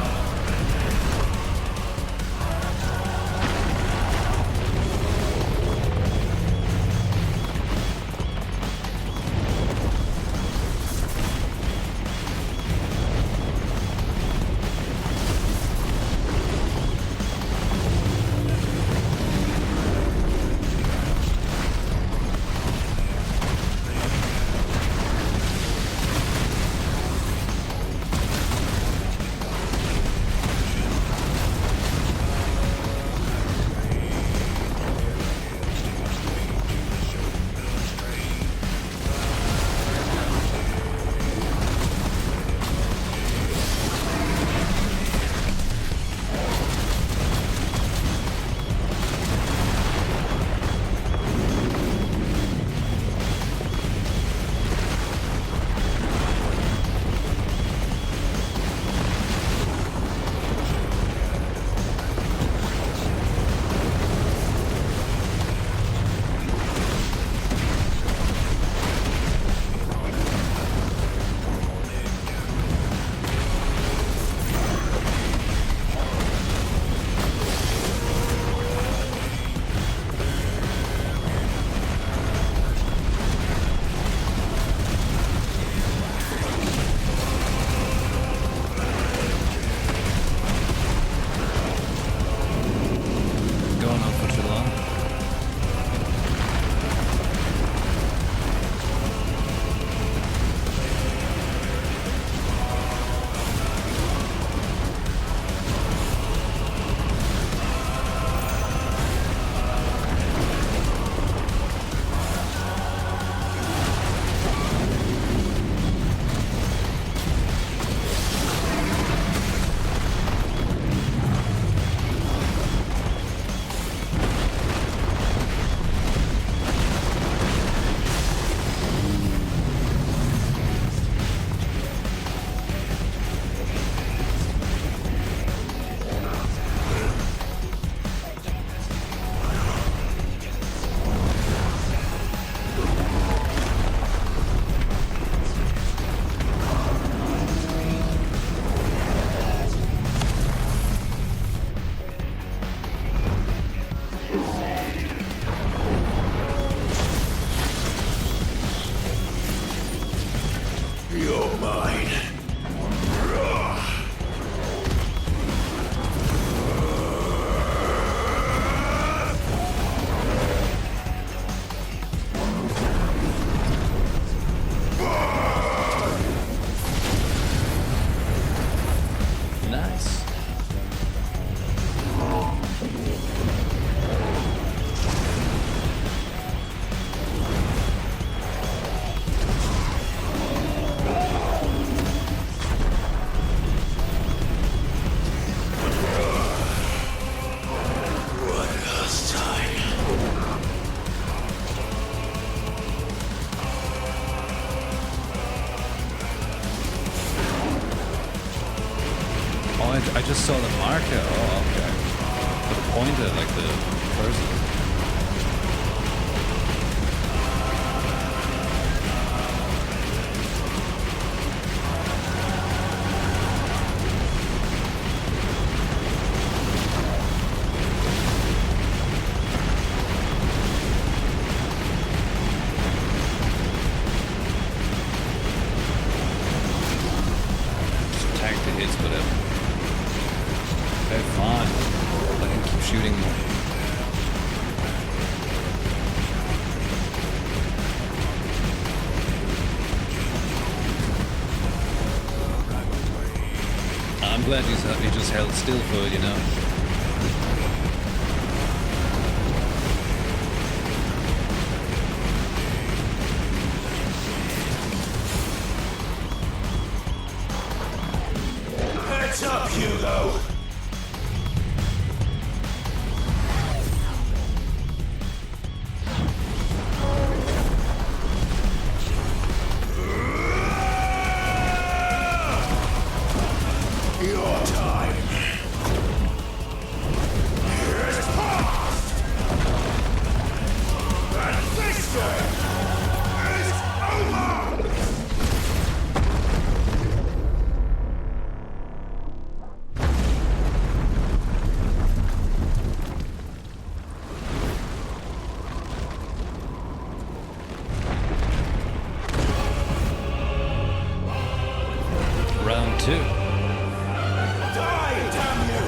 I just saw the marker. Oh, okay. The pointer, like the person. hits, whatever. Okay, fine. Let him keep shooting more. I'm glad he just held still for it, you know. Heads up, Hugo! Your time is past! And this day is over! Round 2. Die, damn you!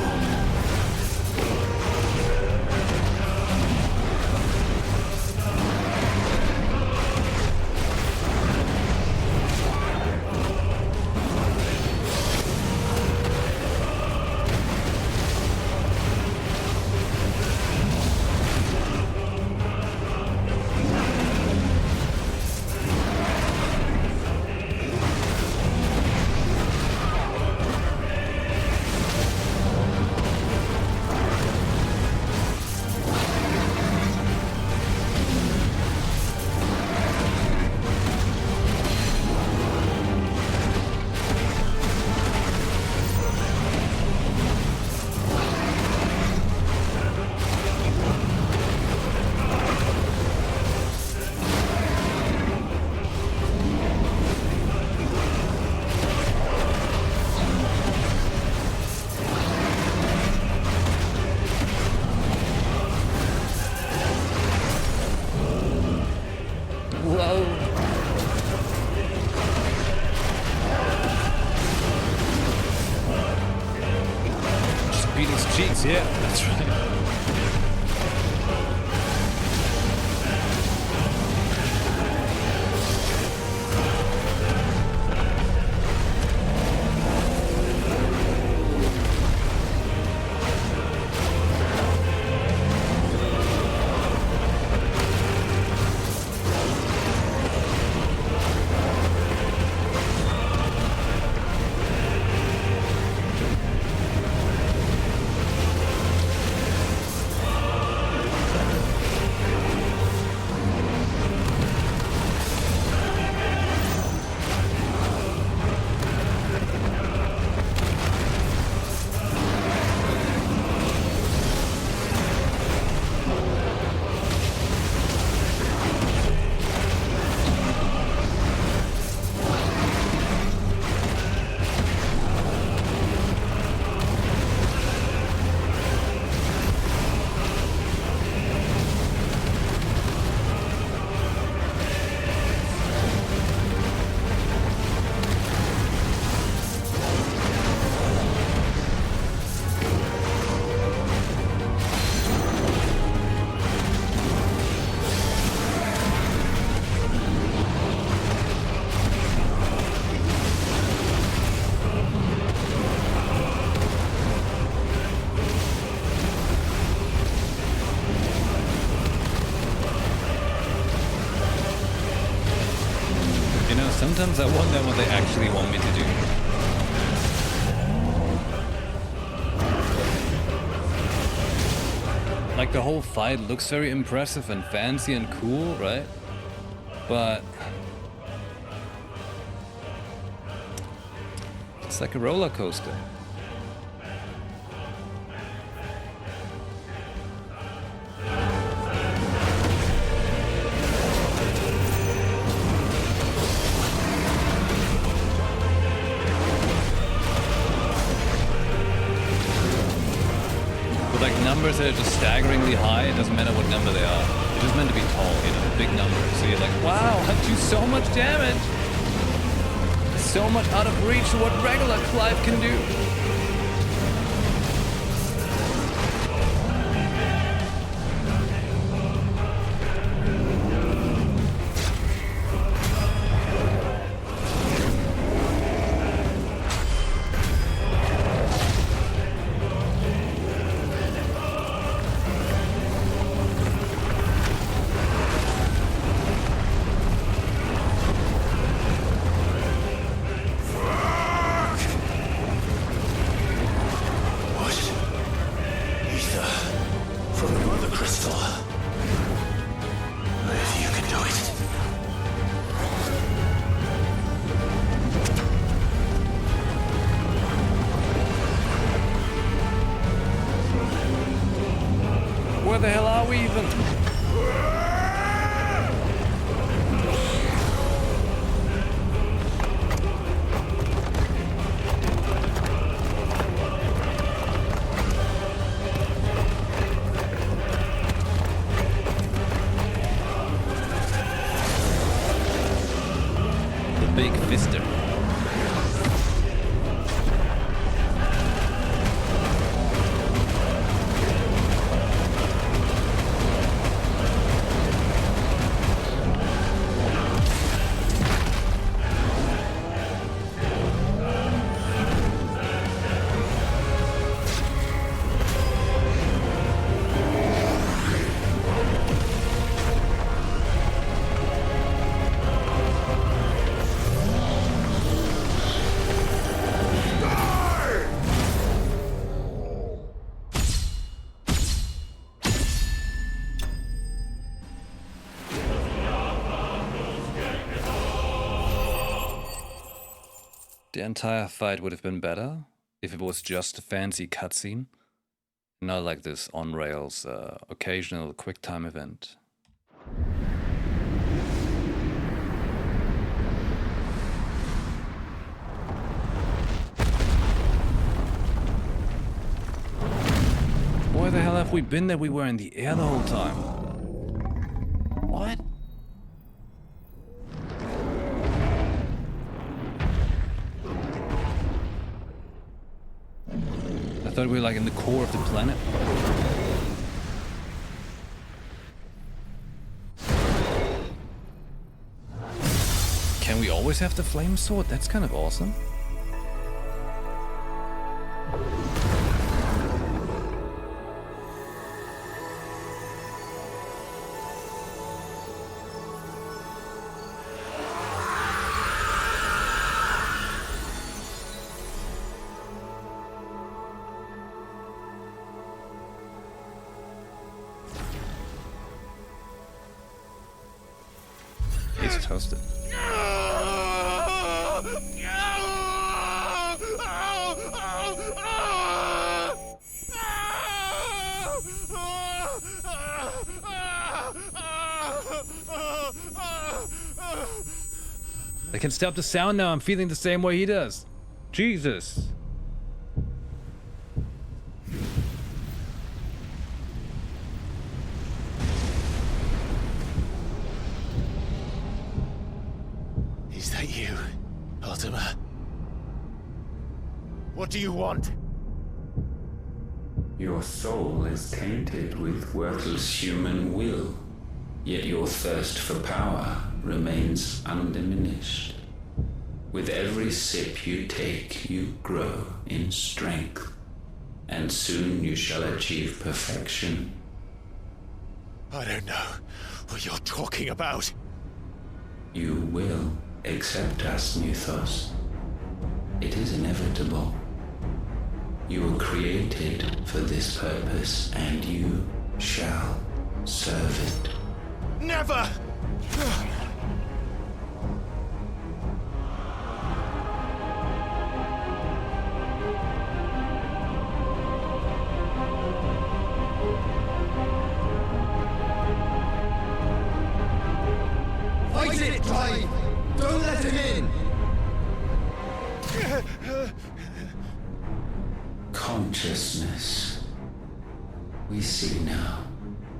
Just beat his cheeks, yeah, that's right. Sometimes I wonder what they actually want me to do. Like, the whole fight looks very impressive and fancy and cool, right? But it's like a roller coaster. Numbers that are just staggeringly high, it doesn't matter what number they are. They're just meant to be tall, you know, big numbers. So you're like, wow, I do so much damage! It's so much out of reach to what regular Clive can do. Where the hell are we even? The big fister. The entire fight would have been better if it was just a fancy cutscene, not like this on-rails occasional quick-time event. Why the hell have we been that we were in the air the whole time? What? I thought we were like in the core of the planet. Can we always have the flame sword? That's kind of awesome. It's toasted. I can stop the sound now. I'm feeling the same way he does. Jesus. Is that you, Ultima? What do you want? Your soul is tainted with worthless human will, yet your thirst for power remains undiminished. With every sip you take, you grow in strength, and soon you shall achieve perfection. I don't know what you're talking about. You will accept us, Mythos. It is inevitable. You were created for this purpose, and you shall serve it. Never! Fight it, Clive! Don't let him in! Consciousness. We see now.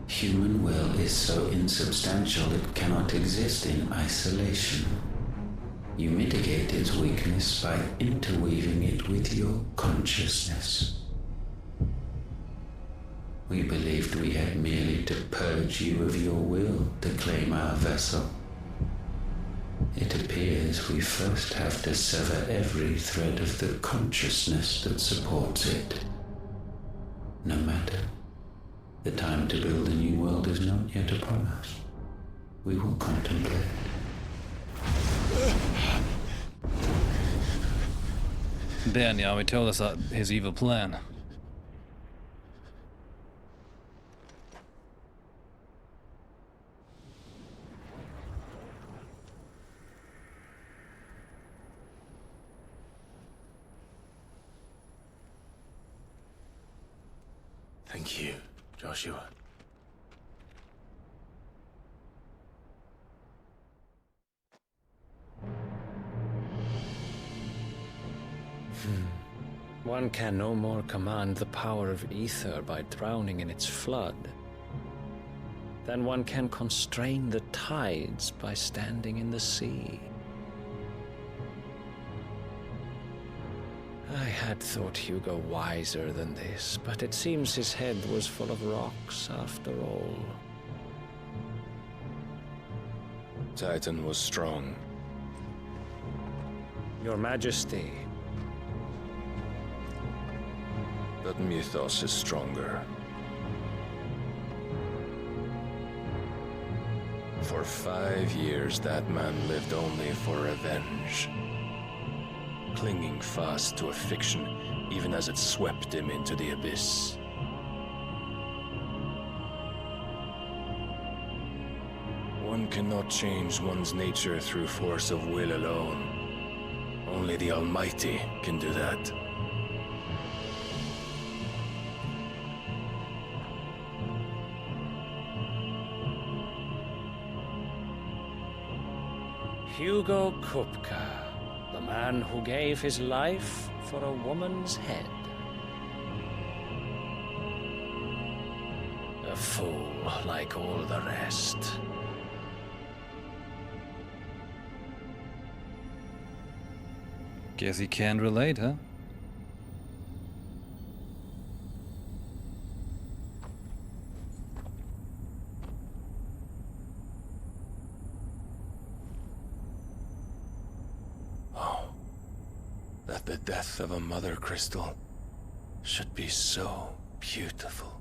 Human will is so insubstantial it cannot exist in isolation. You mitigate its weakness by interweaving it with your consciousness. We believed we had merely to purge you of your will to claim our vessel. It appears we first have to sever every thread of the consciousness that supports it. No matter. The time to build a new world is not yet upon us. We will contemplate. Then Yahweh told us his evil plan. Thank you, Joshua. One can no more command the power of ether by drowning in its flood than one can constrain the tides by standing in the sea. I had thought Hugo wiser than this, but it seems his head was full of rocks after all. Titan was strong. Your Majesty. But Mythos is stronger. For 5 years, that man lived only for revenge. Clinging fast to a fiction, even as it swept him into the abyss. One cannot change one's nature through force of will alone. Only the Almighty can do that. Hugo Kupka, the man who gave his life for a woman's head. A fool like all the rest. Guess he can't relate, huh? That the death of a mother crystal should be so beautiful.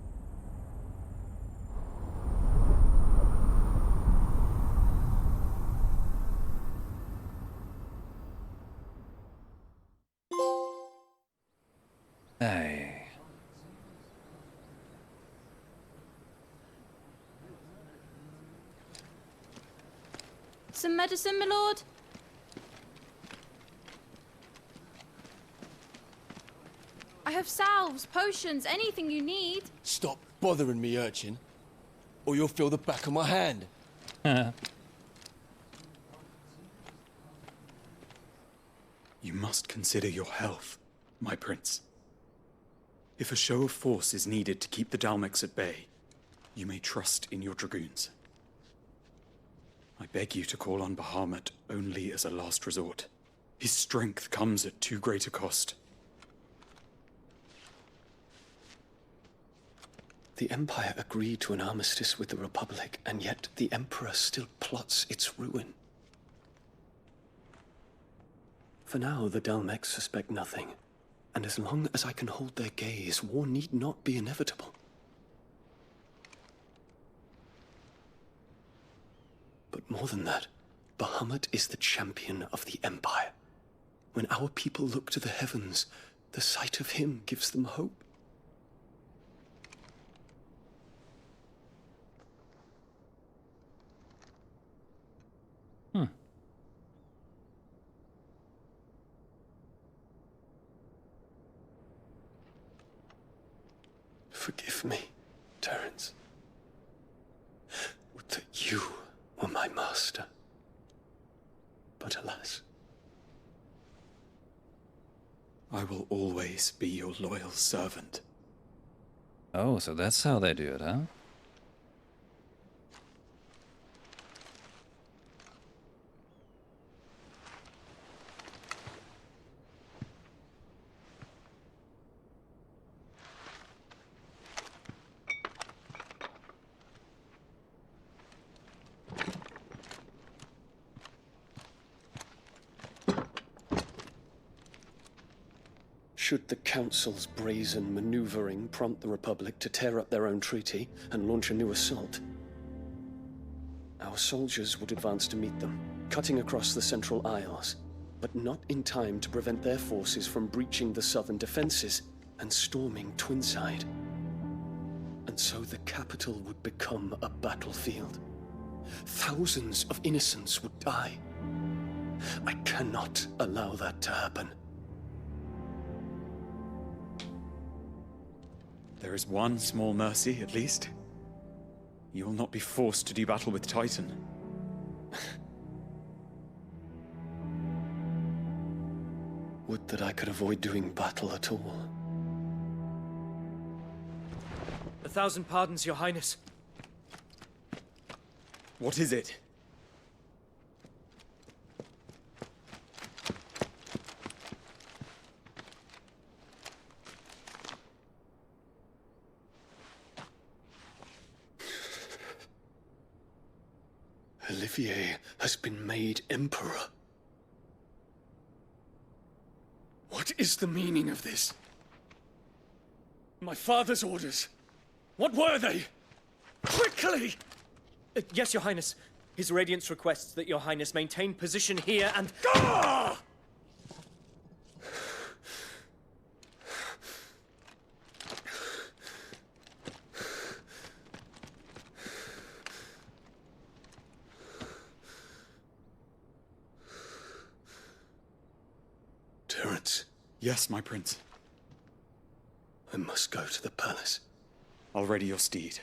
Hey. Some medicine, my lord? I have salves, potions, anything you need. Stop bothering me, urchin, or you'll feel the back of my hand. You must consider your health, my prince. If a show of force is needed to keep the Dalmex at bay, you may trust in your dragoons. I beg you to call on Bahamut only as a last resort. His strength comes at too great a cost. The Empire agreed to an armistice with the Republic, and yet the Emperor still plots its ruin. For now, the Dalmex suspect nothing, and as long as I can hold their gaze, war need not be inevitable. But more than that, Bahamut is the champion of the Empire. When our people look to the heavens, the sight of him gives them hope. Forgive me, Terence. Would that you were my master. But alas. I will always be your loyal servant. Oh, so that's how they do it, huh? Should the Council's brazen maneuvering prompt the Republic to tear up their own treaty and launch a new assault, our soldiers would advance to meet them, cutting across the Central Isles, but not in time to prevent their forces from breaching the southern defenses and storming Twinside. And so the capital would become a battlefield. Thousands of innocents would die. I cannot allow that to happen. There is one small mercy, at least. You will not be forced to do battle with Titan. Would that I could avoid doing battle at all. 1,000 pardons, Your Highness. What is it? Olivier has been made Emperor. What is the meaning of this? My father's orders. What were they? Quickly! Yes, Your Highness. His Radiance requests that Your Highness maintain position here and... Ah! Terence. Yes, my prince. I must go to the palace. I'll ready your steed.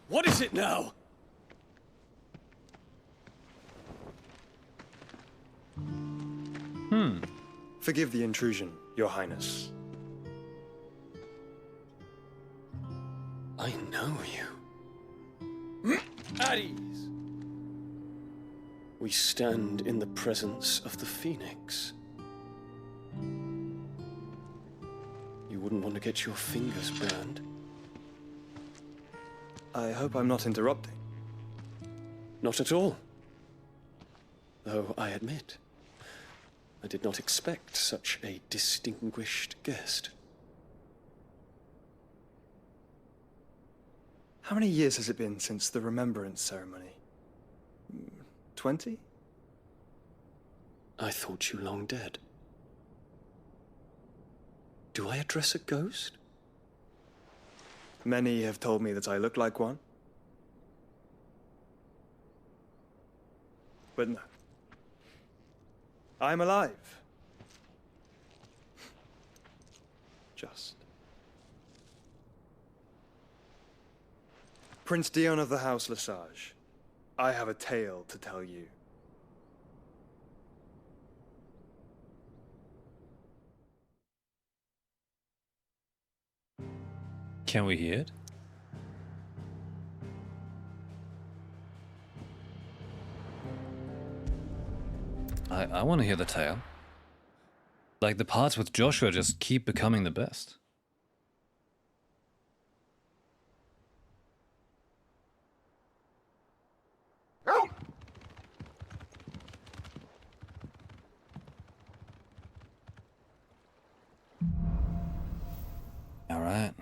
What is it now? Forgive the intrusion, Your Highness. I know you. At ease. We stand in the presence of the Phoenix. You wouldn't want to get your fingers burned. I hope I'm not interrupting. Not at all. Though I admit, I did not expect such a distinguished guest. How many years has it been since the Remembrance ceremony? 20? I thought you long dead. Do I address a ghost? Many have told me that I look like one. But no. I'm alive. Just. Prince Dion of the House Lesage, I have a tale to tell you. Can we hear it? I want to hear the tale. Like, the parts with Joshua just keep becoming the best. Alright.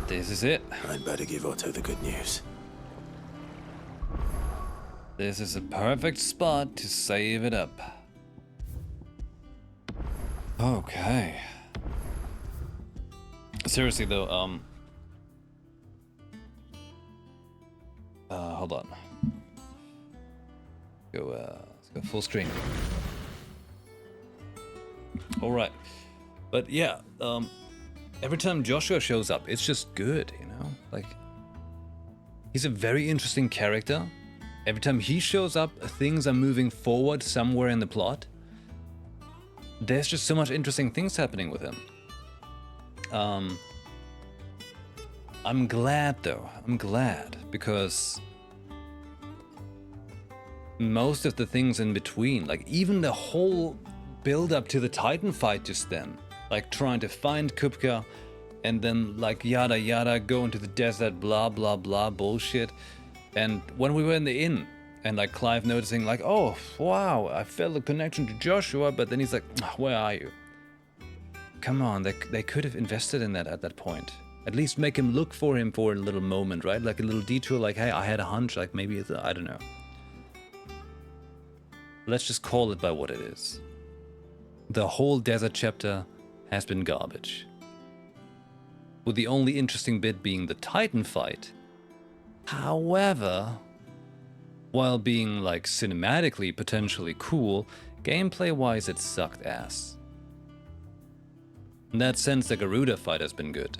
This is it. I'd better give Otto the good news. This is a perfect spot to save it up. Okay. Seriously though, hold on. Let's go full screen. Alright. But yeah, every time Joshua shows up, it's just good, you know? Like, he's a very interesting character. Every time he shows up, things are moving forward somewhere in the plot. There's just so much interesting things happening with him. I'm glad though. I'm glad because most of the things in between, like even the whole build up to the Titan fight just then, like trying to find Kupka and then like yada yada, go into the desert, blah blah blah bullshit. And when we were in the inn, and like Clive noticing like, oh, wow, I felt a connection to Joshua, but then he's like, oh, where are you? Come on, they could have invested in that at that point. At least make him look for him for a little moment, right? Like a little detour, like, hey, I had a hunch, like maybe it's, I don't know. Let's just call it by what it is. The whole desert chapter has been garbage. With the only interesting bit being the Titan fight. However, while being like cinematically potentially cool, gameplay-wise it sucked ass. In that sense, the Garuda fight has been good.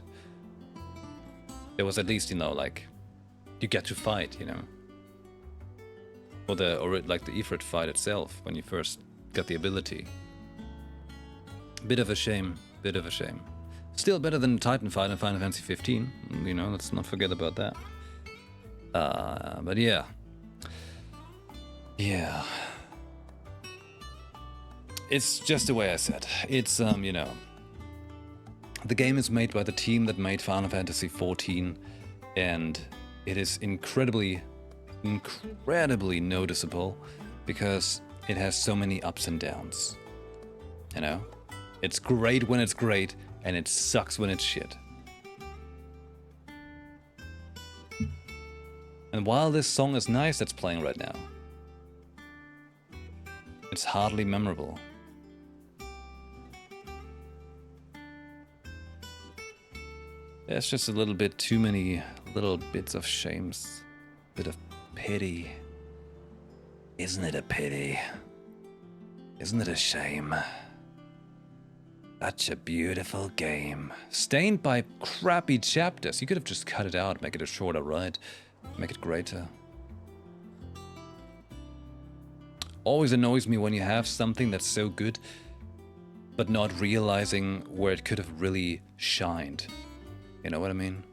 There was at least, you know, like, you get to fight, you know. Or like the Ifrit fight itself, when you first got the ability. Bit of a shame, bit of a shame. Still better than the Titan fight in Final Fantasy 15, you know, let's not forget about that. But yeah. Yeah. It's just the way I said. It's, you know, the game is made by the team that made Final Fantasy XIV, and it is incredibly noticeable because it has so many ups and downs. You know? It's great when it's great, and it sucks when it's shit. And while this song is nice that's playing right now, it's hardly memorable. There's just a little bit too many little bits of shames. Bit of pity. Isn't it a pity? Isn't it a shame? Such a beautiful game. Stained by crappy chapters. You could have just cut it out, make it a shorter ride, make it greater. Always annoys me when you have something that's so good, but not realizing where it could have really shined. You know what I mean?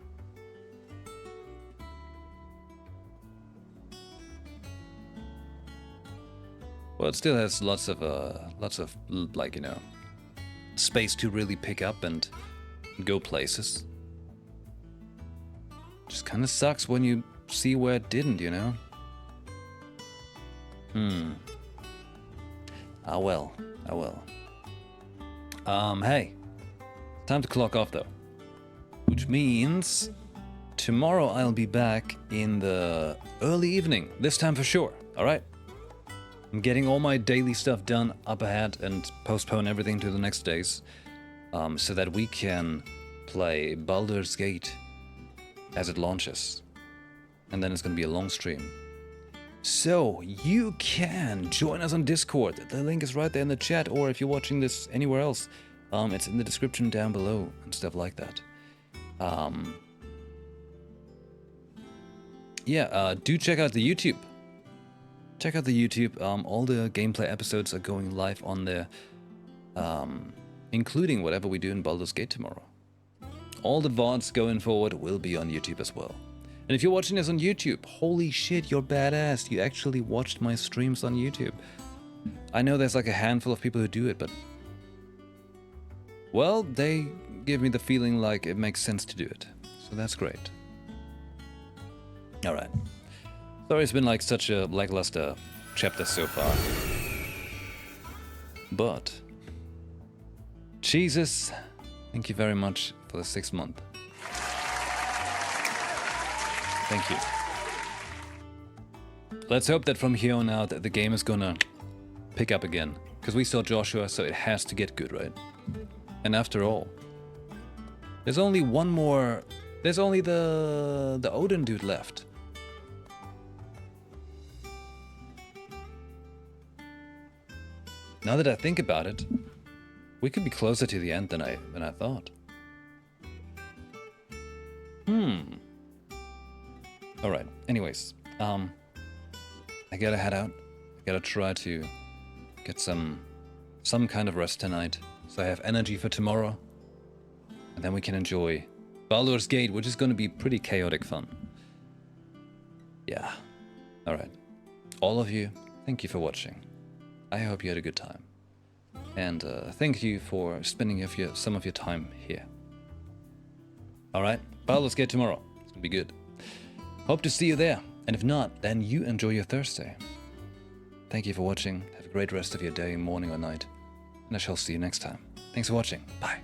Well, it still has lots of like, you know, space to really pick up and go places. Just kind of sucks when you see where it didn't, you know? Ah well, ah well. Hey, time to clock off though. Which means tomorrow I'll be back in the early evening, this time for sure, alright? I'm getting all my daily stuff done up ahead and postpone everything to the next days, so that we can play Baldur's Gate as it launches. And then it's gonna be a long stream. So, you can join us on Discord. The link is right there in the chat, or if you're watching this anywhere else, it's in the description down below and stuff like that. Do check out the YouTube. Check out the YouTube. All the gameplay episodes are going live on there, including whatever we do in Baldur's Gate tomorrow. All the VODs going forward will be on YouTube as well. And if you're watching this on YouTube, holy shit, you're badass. You actually watched my streams on YouTube. I know there's like a handful of people who do it, but well, they give me the feeling like it makes sense to do it. So that's great. Alright. Sorry it's been like such a lackluster chapter so far. But Jesus, thank you very much for the 6th month. Thank you. Let's hope that from here on out the game is gonna pick up again. Because we saw Joshua, so it has to get good, right? And after all, there's only one more... There's only the Odin dude left. Now that I think about it, we could be closer to the end than I thought. Alright, anyways, I gotta head out. I gotta try to get some kind of rest tonight, so I have energy for tomorrow. And then we can enjoy Baldur's Gate, which is gonna be pretty chaotic fun. Yeah. Alright. All of you, thank you for watching. I hope you had a good time. And thank you for spending some of your time here. Alright, Baldur's Gate tomorrow. It's gonna be good. Hope to see you there. And if not, then you enjoy your Thursday. Thank you for watching. Have a great rest of your day, morning or night. And I shall see you next time. Thanks for watching. Bye.